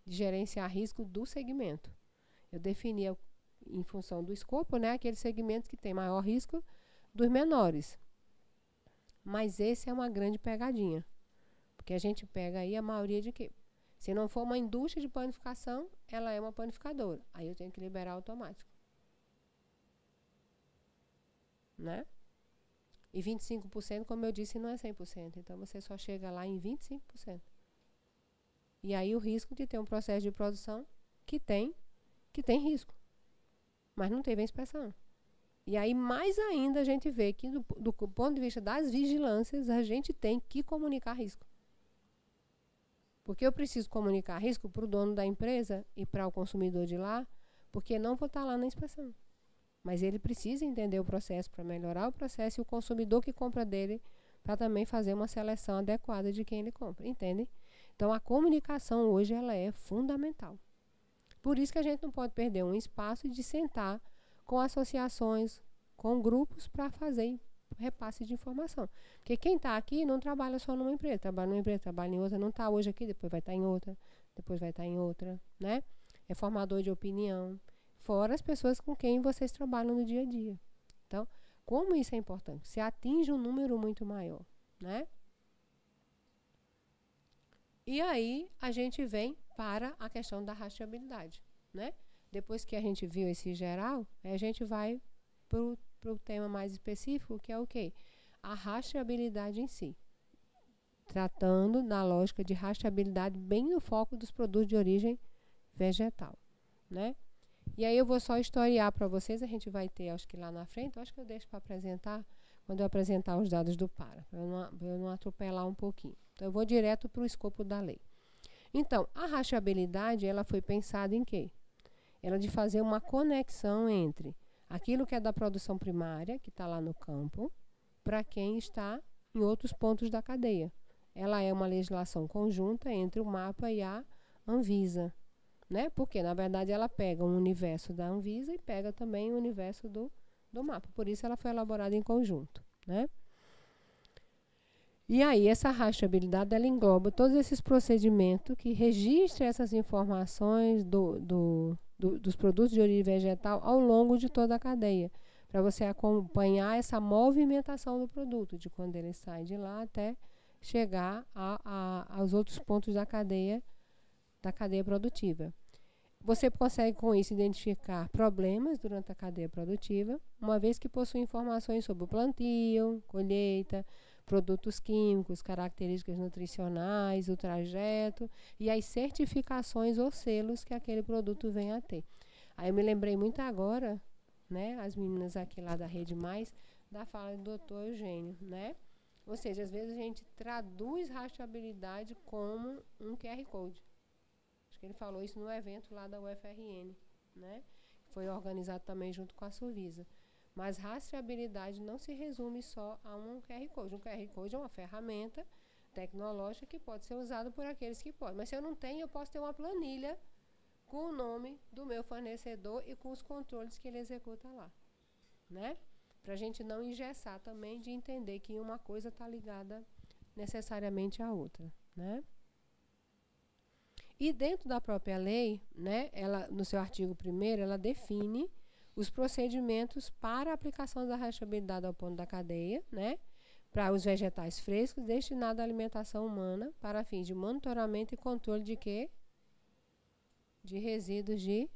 [SPEAKER 2] De gerenciar risco do segmento. Eu definia em função do escopo, né, aqueles segmentos que têm maior risco dos menores. Mas esse é uma grande pegadinha. Porque a gente pega aí a maioria de quê? Se não for uma indústria de panificação, ela é uma panificadora. Aí eu tenho que liberar automático. Né? E 25%, como eu disse, não é 100%. Então, você só chega lá em 25%. E aí o risco de ter um processo de produção que tem risco. Mas não teve a inspeção. E aí, mais ainda, a gente vê que, do ponto de vista das vigilâncias, a gente tem que comunicar risco. Porque eu preciso comunicar risco para o dono da empresa e para o consumidor de lá, porque não vou estar lá na inspeção. Mas ele precisa entender o processo para melhorar o processo e o consumidor que compra dele para também fazer uma seleção adequada de quem ele compra. Entende? Então, a comunicação hoje ela é fundamental. Por isso que a gente não pode perder um espaço de sentar com associações, com grupos para fazer repasse de informação. Porque quem está aqui não trabalha só numa empresa, trabalha numa empresa, trabalha em outra, não está hoje aqui, depois vai estar em outra, depois vai estar em outra, né? É formador de opinião, fora as pessoas com quem vocês trabalham no dia a dia. Então, como isso é importante? Se atinge um número muito maior, né? E aí a gente vem para a questão da rastreabilidade, né? Depois que a gente viu esse geral, a gente vai para o tema mais específico, que é o quê? A rastreabilidade em si. Tratando na lógica de rastreabilidade bem no foco dos produtos de origem vegetal, né? E aí eu vou só historiar para vocês, a gente vai ter, acho que lá na frente, acho que eu deixo para apresentar, quando eu apresentar os dados do PARA, para eu não atropelar um pouquinho. Então eu vou direto para o escopo da lei. Então, a rastreabilidade, ela foi pensada em quê? Ela de fazer uma conexão entre aquilo que é da produção primária, que está lá no campo, para quem está em outros pontos da cadeia. Ela é uma legislação conjunta entre o MAPA e a Anvisa, né? Porque, na verdade, ela pega o universo da Anvisa e pega também o universo do MAPA. Por isso, ela foi elaborada em conjunto, né? E aí, essa rastreabilidade, ela engloba todos esses procedimentos que registram essas informações dos produtos de origem vegetal ao longo de toda a cadeia, para você acompanhar essa movimentação do produto, de quando ele sai de lá até chegar aos outros pontos da cadeia produtiva. Você consegue, com isso, identificar problemas durante a cadeia produtiva, uma vez que possui informações sobre o plantio, colheita, produtos químicos, características nutricionais, o trajeto e as certificações ou selos que aquele produto vem a ter. Aí eu me lembrei muito agora, né, as meninas aqui lá da Rede Mais, da fala do Dr. Eugênio, né? Ou seja, às vezes a gente traduz rastreabilidade como um QR Code. Acho que ele falou isso no evento lá da UFRN, né? Foi organizado também junto com a Suvisa. Mas rastreabilidade não se resume só a um QR Code. Um QR Code é uma ferramenta tecnológica que pode ser usada por aqueles que podem. Mas se eu não tenho, eu posso ter uma planilha com o nome do meu fornecedor e com os controles que ele executa lá, né? Para a gente não engessar também de entender que uma coisa está ligada necessariamente à outra, né? E dentro da própria lei, né, ela, no seu artigo 1º, ela define os procedimentos para a aplicação da rastreabilidade ao ponto da cadeia, né, para os vegetais frescos destinados à alimentação humana para fins de monitoramento e controle de quê? De resíduos de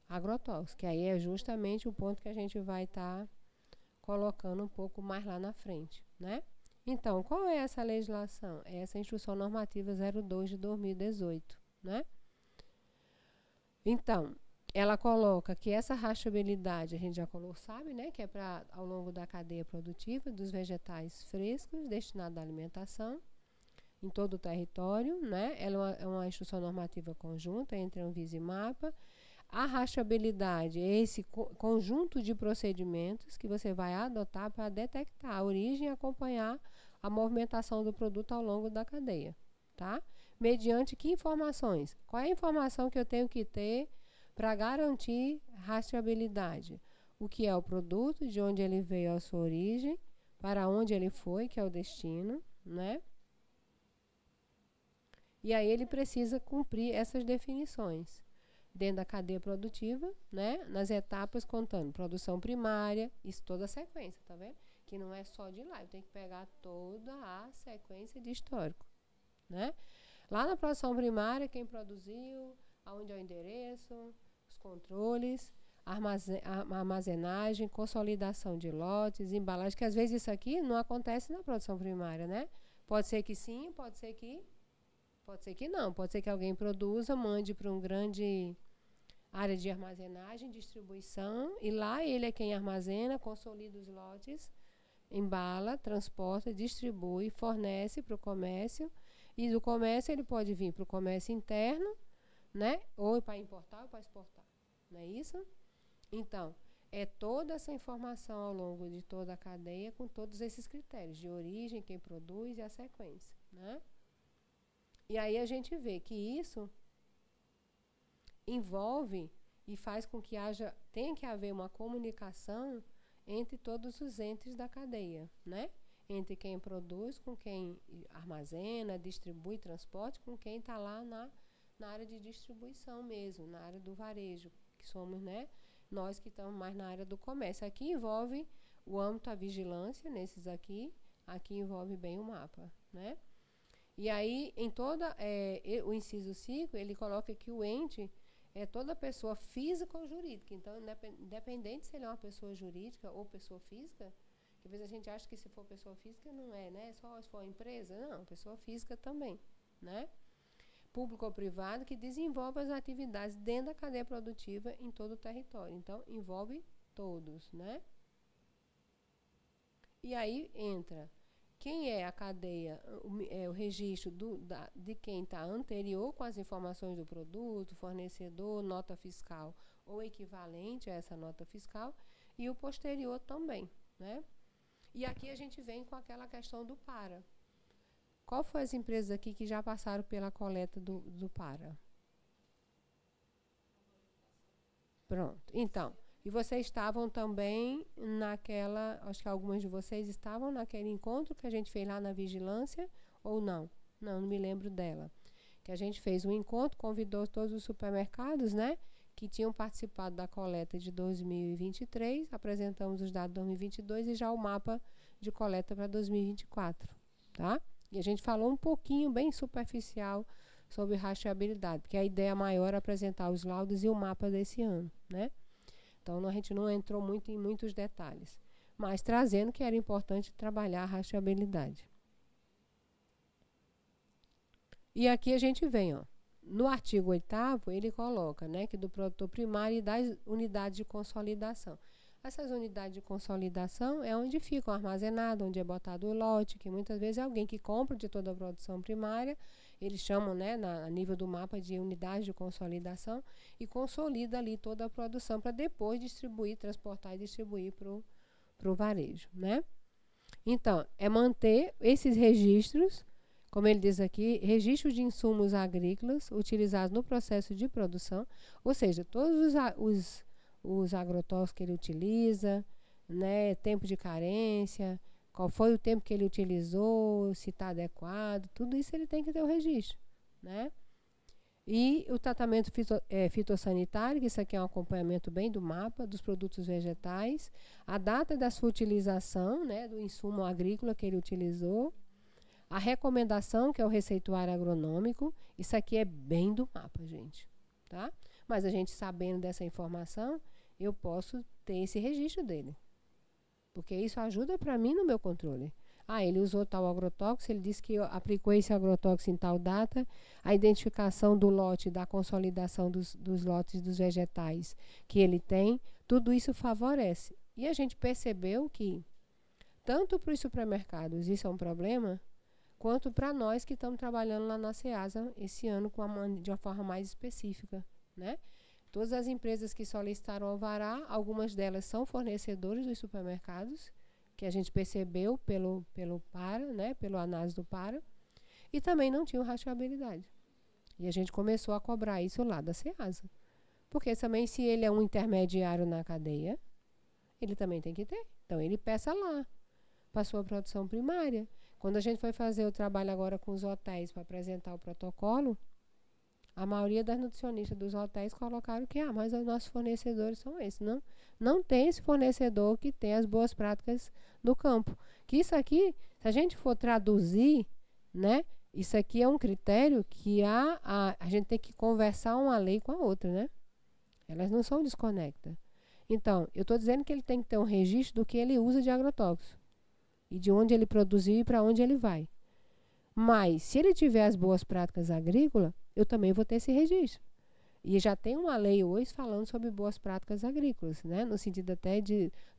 [SPEAKER 2] agrotóxicos, que aí é justamente o ponto que a gente vai estar colocando um pouco mais lá na frente, né? Então, qual é essa legislação? É essa Instrução Normativa 02 de 2018, né? Então, ela coloca que essa rastreabilidade, a gente já sabe, né, que é para ao longo da cadeia produtiva dos vegetais frescos destinados à alimentação em todo o território, né? Ela é uma instrução normativa conjunta entre a Anvisa e MAPA. A rastreabilidade é esse conjunto de procedimentos que você vai adotar para detectar a origem e acompanhar a movimentação do produto ao longo da cadeia, tá? Mediante que informações? Qual é a informação que eu tenho que ter para garantir rastreabilidade? O que é o produto, de onde ele veio a sua origem, para onde ele foi, que é o destino, né? E aí ele precisa cumprir essas definições dentro da cadeia produtiva, né? Nas etapas contando produção primária, isso toda a sequência, tá vendo? Que não é só de lá, eu tenho que pegar toda a sequência de histórico, né? Lá na produção primária, quem produziu, aonde é o endereço, os controles, armazenagem, consolidação de lotes, embalagem, que às vezes isso aqui não acontece na produção primária, né? Pode ser que sim, pode ser que não. Pode ser que alguém produza, mande para um grande área de armazenagem, distribuição, e lá ele é quem armazena, consolida os lotes, embala, transporta, distribui, fornece para o comércio, e do comércio ele pode vir para o comércio interno, né? Ou para importar ou para exportar. Não é isso? Então, é toda essa informação ao longo de toda a cadeia com todos esses critérios de origem, quem produz e a sequência, né? E aí a gente vê que isso envolve e faz com que tenha que haver uma comunicação entre todos os entes da cadeia, né? Entre quem produz, com quem armazena, distribui, transporte, com quem está lá na área de distribuição mesmo, na área do varejo, que somos, né? Nós que estamos mais na área do comércio. Aqui envolve o âmbito da vigilância, nesses aqui envolve bem o mapa, né? E aí, em o inciso 5, ele coloca que o ente é toda pessoa física ou jurídica. Então, independente se ele é uma pessoa jurídica ou pessoa física, que às vezes a gente acha que se for pessoa física não é, né? Só se for empresa, não, pessoa física também, né? Público ou privado que desenvolve as atividades dentro da cadeia produtiva em todo o território. Então, envolve todos, né? E aí entra quem é a cadeia, o registro de quem está anterior com as informações do produto, fornecedor, nota fiscal ou equivalente a essa nota fiscal, e o posterior também, né? E aqui a gente vem com aquela questão do PARA. Qual foi as empresas aqui que já passaram pela coleta do PARA? Pronto. Então, e vocês estavam também naquela, acho que algumas de vocês estavam naquele encontro que a gente fez lá na vigilância, ou não? Não me lembro dela. Que a gente fez um encontro, convidou todos os supermercados, né? Que tinham participado da coleta de 2023, apresentamos os dados de 2022 e já o mapa de coleta para 2024, tá? E a gente falou um pouquinho, bem superficial, sobre rastreabilidade, porque a ideia maior é apresentar os laudos e o mapa desse ano, né? Então, a gente não entrou muito em muitos detalhes, mas trazendo que era importante trabalhar a rastreabilidade. E aqui a gente vem, ó, no artigo 8º, ele coloca, né, que do produtor primário e das unidades de consolidação. Essas unidades de consolidação é onde ficam armazenadas, onde é botado o lote, que muitas vezes é alguém que compra de toda a produção primária, eles chamam, né, a nível do mapa de unidades de consolidação, e consolida ali toda a produção para depois distribuir, transportar e distribuir para o varejo, né? Então, é manter esses registros, como ele diz aqui, registros de insumos agrícolas utilizados no processo de produção, ou seja, todos os agrotóxicos que ele utiliza, né, tempo de carência, qual foi o tempo que ele utilizou, se está adequado, tudo isso ele tem que ter o registro, né? E o tratamento fitossanitário, que isso aqui é um acompanhamento bem do mapa dos produtos vegetais, a data da sua utilização, né, do insumo agrícola que ele utilizou, a recomendação, que é o receituário agronômico, isso aqui é bem do mapa, gente, tá? Mas a gente sabendo dessa informação, eu posso ter esse registro dele. Porque isso ajuda para mim no meu controle. Ah, ele usou tal agrotóxico, ele disse que aplicou esse agrotóxico em tal data, a identificação do lote, da consolidação dos lotes dos vegetais que ele tem, tudo isso favorece. E a gente percebeu que, tanto para os supermercados isso é um problema, quanto para nós que estamos trabalhando lá na Ceasa esse ano de uma forma mais específica, né? Todas as empresas que solicitaram alvará, algumas delas são fornecedores dos supermercados, que a gente percebeu pelo PARA, né, pelo análise do PARA, e também não tinham rastreabilidade. E a gente começou a cobrar isso lá da Ceasa. Porque também, se ele é um intermediário na cadeia, ele também tem que ter. Então, ele peça lá, para a sua produção primária. Quando a gente foi fazer o trabalho agora com os hotéis para apresentar o protocolo, a maioria das nutricionistas dos hotéis colocaram que, mas os nossos fornecedores são esses. Não tem esse fornecedor que tem as boas práticas no campo. Que isso aqui, se a gente for traduzir, né, isso aqui é um critério que a gente tem que conversar uma lei com a outra, né? Elas não são desconectas. Então, eu estou dizendo que ele tem que ter um registro do que ele usa de agrotóxico. E de onde ele produziu e para onde ele vai. Mas, se ele tiver as boas práticas agrícolas, eu também vou ter esse registro. E já tem uma lei hoje falando sobre boas práticas agrícolas, né? No sentido até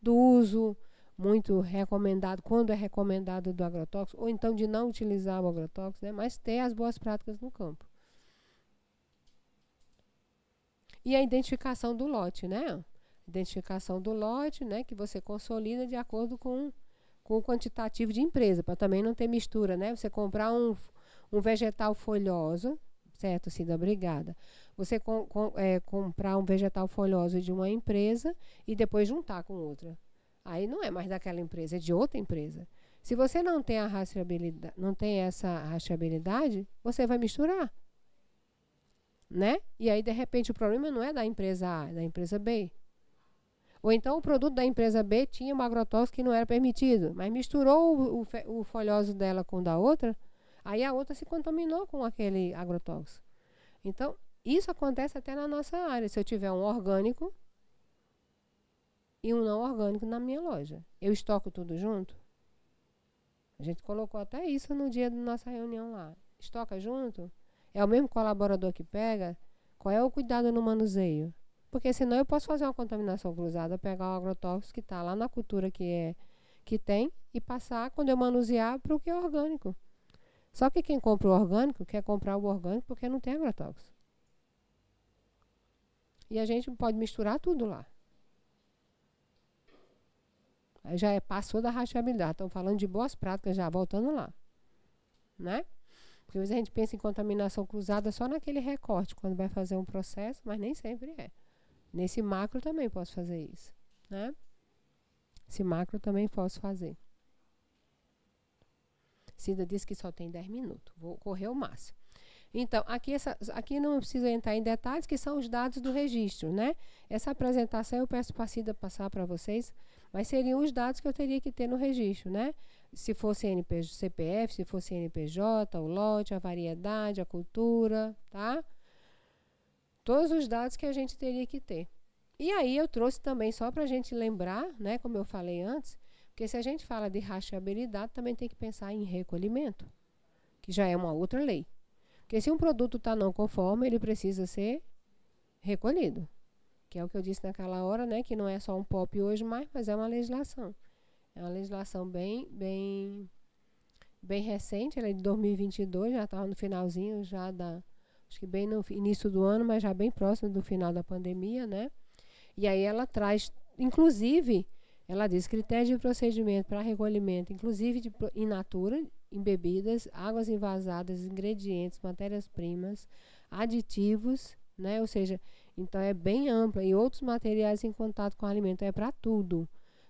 [SPEAKER 2] do uso muito recomendado, quando é recomendado do agrotóxico, ou então de não utilizar o agrotóxico, né? Mas ter as boas práticas no campo. E a identificação do lote, né? Identificação do lote, né? Que você consolida de acordo com o quantitativo de empresa, para também não ter mistura, né? Você comprar um vegetal folhoso, certo, Cida? Obrigada. Você comprar um vegetal folhoso de uma empresa e depois juntar com outra. Aí não é mais daquela empresa, é de outra empresa. Se você não tem a rastreabilidade, não tem essa rastreabilidade, você vai misturar. Né? E aí, de repente, o problema não é da empresa A, é da empresa B. Ou então o produto da empresa B tinha um agrotóxico que não era permitido, mas misturou o folhoso dela com o da outra, aí a outra se contaminou com aquele agrotóxico. Então, isso acontece até na nossa área. Se eu tiver um orgânico e um não orgânico na minha loja, eu estoco tudo junto? A gente colocou até isso no dia da nossa reunião lá. Estoca junto? É o mesmo colaborador que pega? Qual é o cuidado no manuseio? Porque senão eu posso fazer uma contaminação cruzada, pegar o agrotóxico que está lá na cultura que tem e passar, quando eu manusear, para o que é orgânico. Só que quem compra o orgânico quer comprar o orgânico porque não tem agrotóxico. E a gente pode misturar tudo lá. Aí já passou da rastreabilidade. Estamos falando de boas práticas já, voltando lá. Né? Porque às vezes a gente pensa em contaminação cruzada só naquele recorte, quando vai fazer um processo, mas nem sempre é. Nesse macro também posso fazer isso. Né? Esse macro também posso fazer. Cida disse que só tem 10 minutos. Vou correr o máximo. Então, aqui não preciso entrar em detalhes, que são os dados do registro, né? Essa apresentação eu peço para a Cida passar para vocês, mas seriam os dados que eu teria que ter no registro, né? Se fosse CPF, se fosse CNPJ, o lote, a variedade, a cultura, tá? Todos os dados que a gente teria que ter. E aí eu trouxe também, só para a gente lembrar, né? Como eu falei antes, porque se a gente fala de rastreabilidade, também tem que pensar em recolhimento, que já é uma outra lei. Porque se um produto está não conforme, ele precisa ser recolhido. Que é o que eu disse naquela hora, né? Que não é só um POP hoje mais, mas é uma legislação. É uma legislação bem recente, ela é de 2022, já estava no finalzinho, acho que bem no início do ano, mas já bem próximo do final da pandemia, né? E aí ela traz, inclusive, ela diz critérios de procedimento para recolhimento, inclusive in natura, em bebidas, águas envasadas, ingredientes, matérias-primas, aditivos, né? Ou seja, então é bem ampla. E outros materiais em contato com o alimento, é para tudo.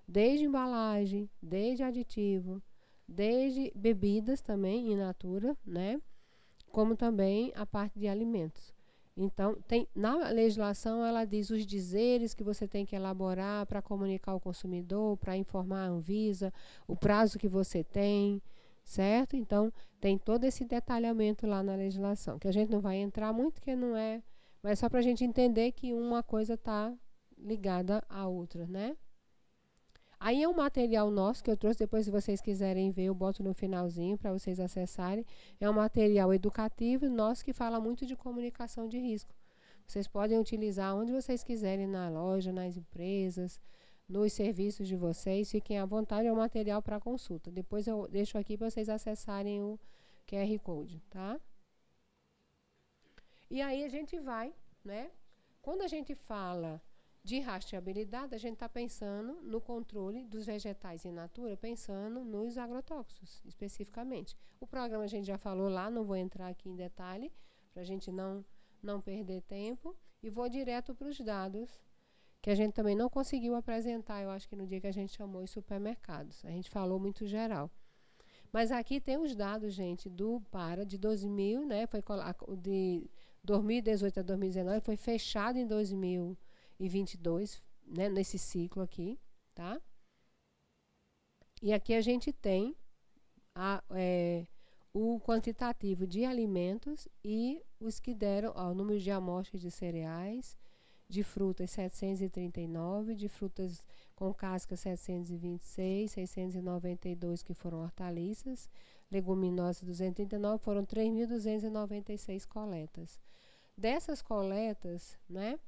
[SPEAKER 2] Desde embalagem, desde aditivo, desde bebidas também, in natura, né? Como também a parte de alimentos. Então, na legislação, ela diz os dizeres que você tem que elaborar para comunicar ao consumidor, para informar a Anvisa, o prazo que você tem, certo? Então, tem todo esse detalhamento lá na legislação, que a gente não vai entrar muito, porque não é, mas só para a gente entender que uma coisa está ligada à outra, né? Aí é um material nosso que eu trouxe, depois se vocês quiserem ver, eu boto no finalzinho para vocês acessarem. É um material educativo nosso que fala muito de comunicação de risco. Vocês podem utilizar onde vocês quiserem, na loja, nas empresas, nos serviços de vocês. Fiquem à vontade, é um material para consulta. Depois eu deixo aqui para vocês acessarem o QR Code, tá? E aí a gente vai, né? Quando a gente fala de rastreabilidade, a gente está pensando no controle dos vegetais in natura, pensando nos agrotóxicos, especificamente. O programa a gente já falou lá, não vou entrar aqui em detalhe, para a gente não perder tempo, e vou direto para os dados, que a gente também não conseguiu apresentar, eu acho que no dia que a gente chamou os supermercados. A gente falou muito geral. Mas aqui tem os dados, gente, de 2000, né, de 2018 a 2019, foi fechado em 2022, né, nesse ciclo aqui, tá? E aqui a gente tem o quantitativo de alimentos e os que deram, ó, o número de amostras de cereais, de frutas 739, de frutas com casca 726, 692 que foram hortaliças, leguminosas 239, foram 3.296 coletas. Dessas coletas, né,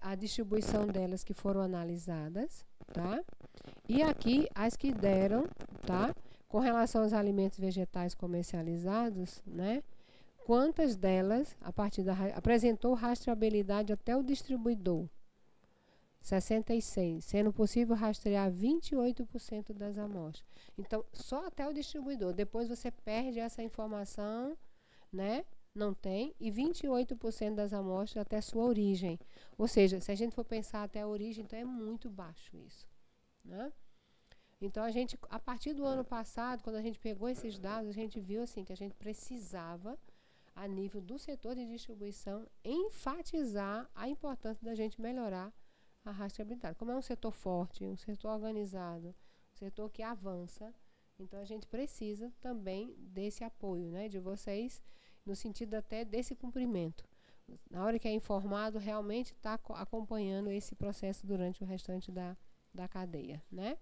[SPEAKER 2] a distribuição delas que foram analisadas, tá? E aqui as que deram, tá? Com relação aos alimentos vegetais comercializados, né? Quantas delas, a partir apresentou rastreabilidade até o distribuidor? 66, sendo possível rastrear 28% das amostras. Então, só até o distribuidor. Depois você perde essa informação, né? não tem, e 28% das amostras até sua origem. Ou seja, se a gente for pensar até a origem, então é muito baixo isso, né? Então, a partir do ano passado, quando a gente pegou esses dados, a gente viu assim, que a gente precisava, a nível do setor de distribuição, enfatizar a importância da gente melhorar a rastreabilidade. Como é um setor forte, um setor organizado, um setor que avança, então a gente precisa também desse apoio, né, de vocês, no sentido até desse cumprimento. Na hora que é informado, realmente está acompanhando esse processo durante o restante da cadeia, né?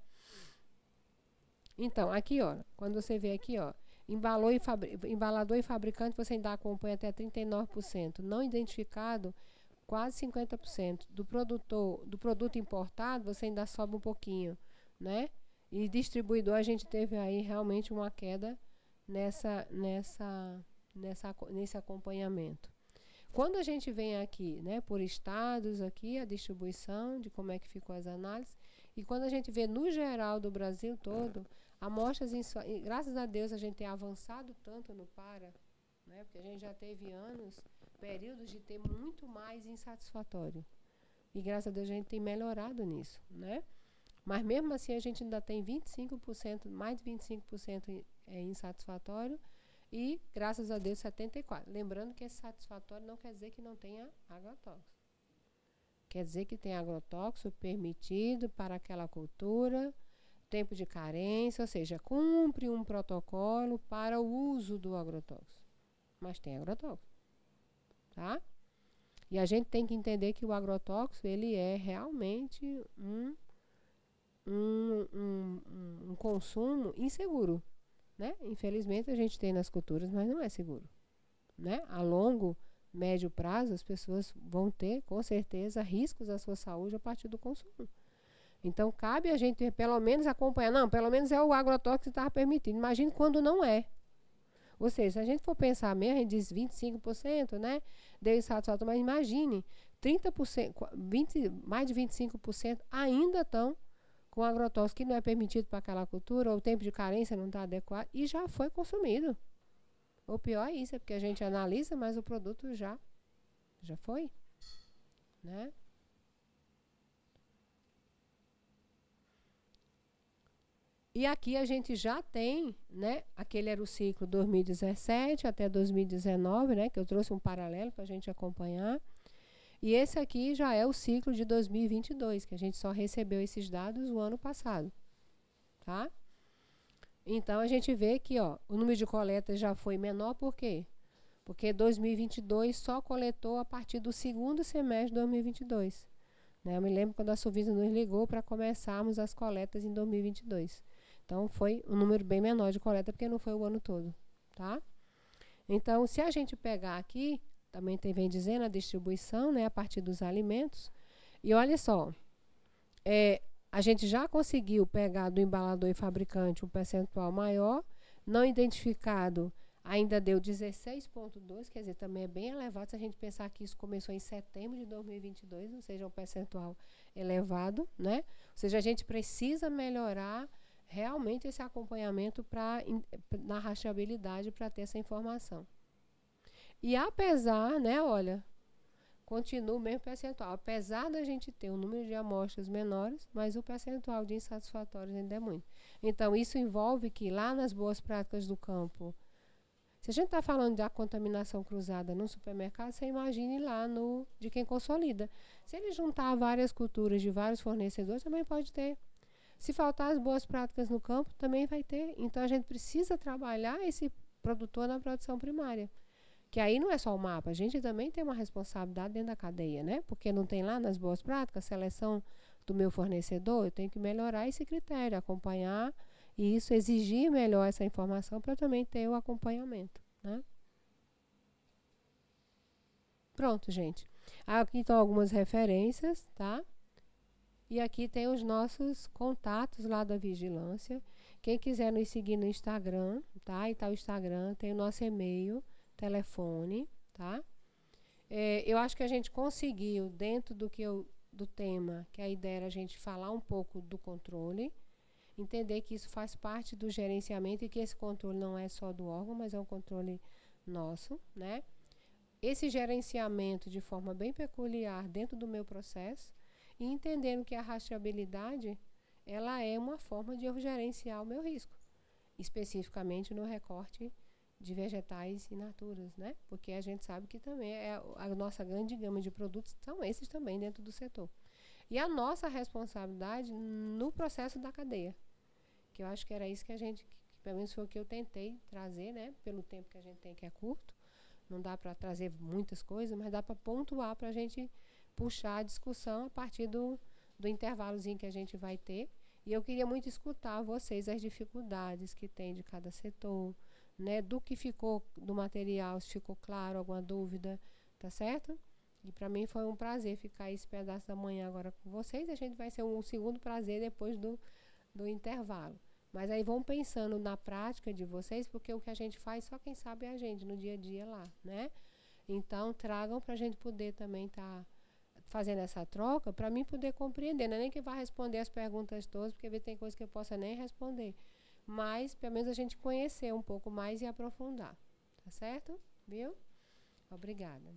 [SPEAKER 2] Então, aqui, ó, quando você vê aqui, ó, embalador e fabricante, você ainda acompanha até 39%. Não identificado, quase 50%. Do produto importado, você ainda sobe um pouquinho, né? E distribuidor, a gente teve aí realmente uma queda nesse acompanhamento. Quando a gente vem aqui, né, por estados aqui, a distribuição de como é que ficou as análises, e quando a gente vê no geral do Brasil todo, amostras, graças a Deus a gente tem avançado tanto no PARA, né, porque a gente já teve períodos de ter muito mais insatisfatório. E graças a Deus a gente tem melhorado nisso, né? Mas mesmo assim a gente ainda tem 25%, mais de 25% insatisfatório e, graças a Deus, 74%. Lembrando que esse satisfatório não quer dizer que não tenha agrotóxico. Quer dizer que tem agrotóxico permitido para aquela cultura, tempo de carência, ou seja, cumpre um protocolo para o uso do agrotóxico. Mas tem agrotóxico, tá? E a gente tem que entender que o agrotóxico, ele é realmente um consumo inseguro, né? Infelizmente a gente tem nas culturas, mas não é seguro, né? A longo, médio prazo, as pessoas vão ter, com certeza, riscos à sua saúde a partir do consumo. Então, cabe a gente, pelo menos, acompanhar. Não, pelo menos é o agrotóxico que estava permitido. Imagine quando não é. Ou seja, se a gente for pensar mesmo, a gente diz 25%, né? Deu insatisfatório, mas imagine, 30%, mais de 25% ainda estão com agrotóxico que não é permitido para aquela cultura, ou o tempo de carência não está adequado, e já foi consumido. O pior é isso, é porque a gente analisa, mas o produto já foi, né? E aqui a gente já tem, né? Aquele era o ciclo 2017 até 2019, né? Que eu trouxe um paralelo para a gente acompanhar. E esse aqui já é o ciclo de 2022, que a gente só recebeu esses dados o ano passado, tá? Então, a gente vê que, ó, o número de coletas já foi menor, por quê? Porque 2022 só coletou a partir do segundo semestre de 2022. Né? Eu me lembro quando a Suvisa nos ligou para começarmos as coletas em 2022. Então, foi um número bem menor de coleta, porque não foi o ano todo, tá? Então, se a gente pegar aqui, também vem dizendo a distribuição, né, a partir dos alimentos. E olha só, a gente já conseguiu pegar do embalador e fabricante um percentual maior, não identificado ainda deu 16,2, quer dizer, também é bem elevado se a gente pensar que isso começou em setembro de 2022, ou seja, um percentual elevado, né? Ou seja, a gente precisa melhorar realmente esse acompanhamento na rastreabilidade para ter essa informação. E apesar, né, olha, continua o mesmo percentual. Apesar da gente ter um número de amostras menores, mas o percentual de insatisfatórios ainda é muito. Então, isso envolve que lá nas boas práticas do campo, se a gente está falando da contaminação cruzada no supermercado, você imagine lá de quem consolida. Se ele juntar várias culturas de vários fornecedores, também pode ter. Se faltar as boas práticas no campo, também vai ter. Então, a gente precisa trabalhar esse produtor na produção primária. Que aí não é só o mapa, a gente também tem uma responsabilidade dentro da cadeia, né? Porque não tem lá nas boas práticas, seleção do meu fornecedor, eu tenho que melhorar esse critério, acompanhar e isso exigir melhor essa informação para também ter o acompanhamento, né? Pronto, gente. Aqui estão algumas referências, tá? E aqui tem os nossos contatos lá da vigilância. Quem quiser nos seguir no Instagram, tá? E tá o Instagram, tem o nosso e-mail, telefone, tá? Eu acho que a gente conseguiu, dentro do tema, que a ideia era a gente falar um pouco do controle, entender que isso faz parte do gerenciamento e que esse controle não é só do órgão, mas é um controle nosso, né? esse gerenciamento de forma bem peculiar dentro do meu processo e entendendo que a rastreabilidade ela é uma forma de eu gerenciar o meu risco, especificamente no recorte de vegetais in naturas, né? Porque a gente sabe que também a nossa grande gama de produtos são esses também dentro do setor. E a nossa responsabilidade no processo da cadeia, que eu acho que era isso que a gente, que pelo menos foi o que eu tentei trazer, né? Pelo tempo que a gente tem, que é curto, não dá para trazer muitas coisas, mas dá para pontuar para a gente puxar a discussão a partir do intervalozinho que a gente vai ter. E eu queria muito escutar vocês as dificuldades que tem de cada setor, né, do que ficou do material, se ficou claro, alguma dúvida, tá certo? E para mim foi um prazer ficar esse pedaço da manhã agora com vocês. A gente vai ser um segundo prazer depois do intervalo. Mas aí vão pensando na prática de vocês, porque o que a gente faz só quem sabe é a gente no dia a dia lá, né? Então tragam para a gente poder também estar fazendo essa troca, para mim poder compreender. Não é nem que vá responder as perguntas todas, porque tem coisa que eu possa nem responder. Mas, pelo menos, a gente conhecer um pouco mais e aprofundar. Tá certo? Viu? Obrigada.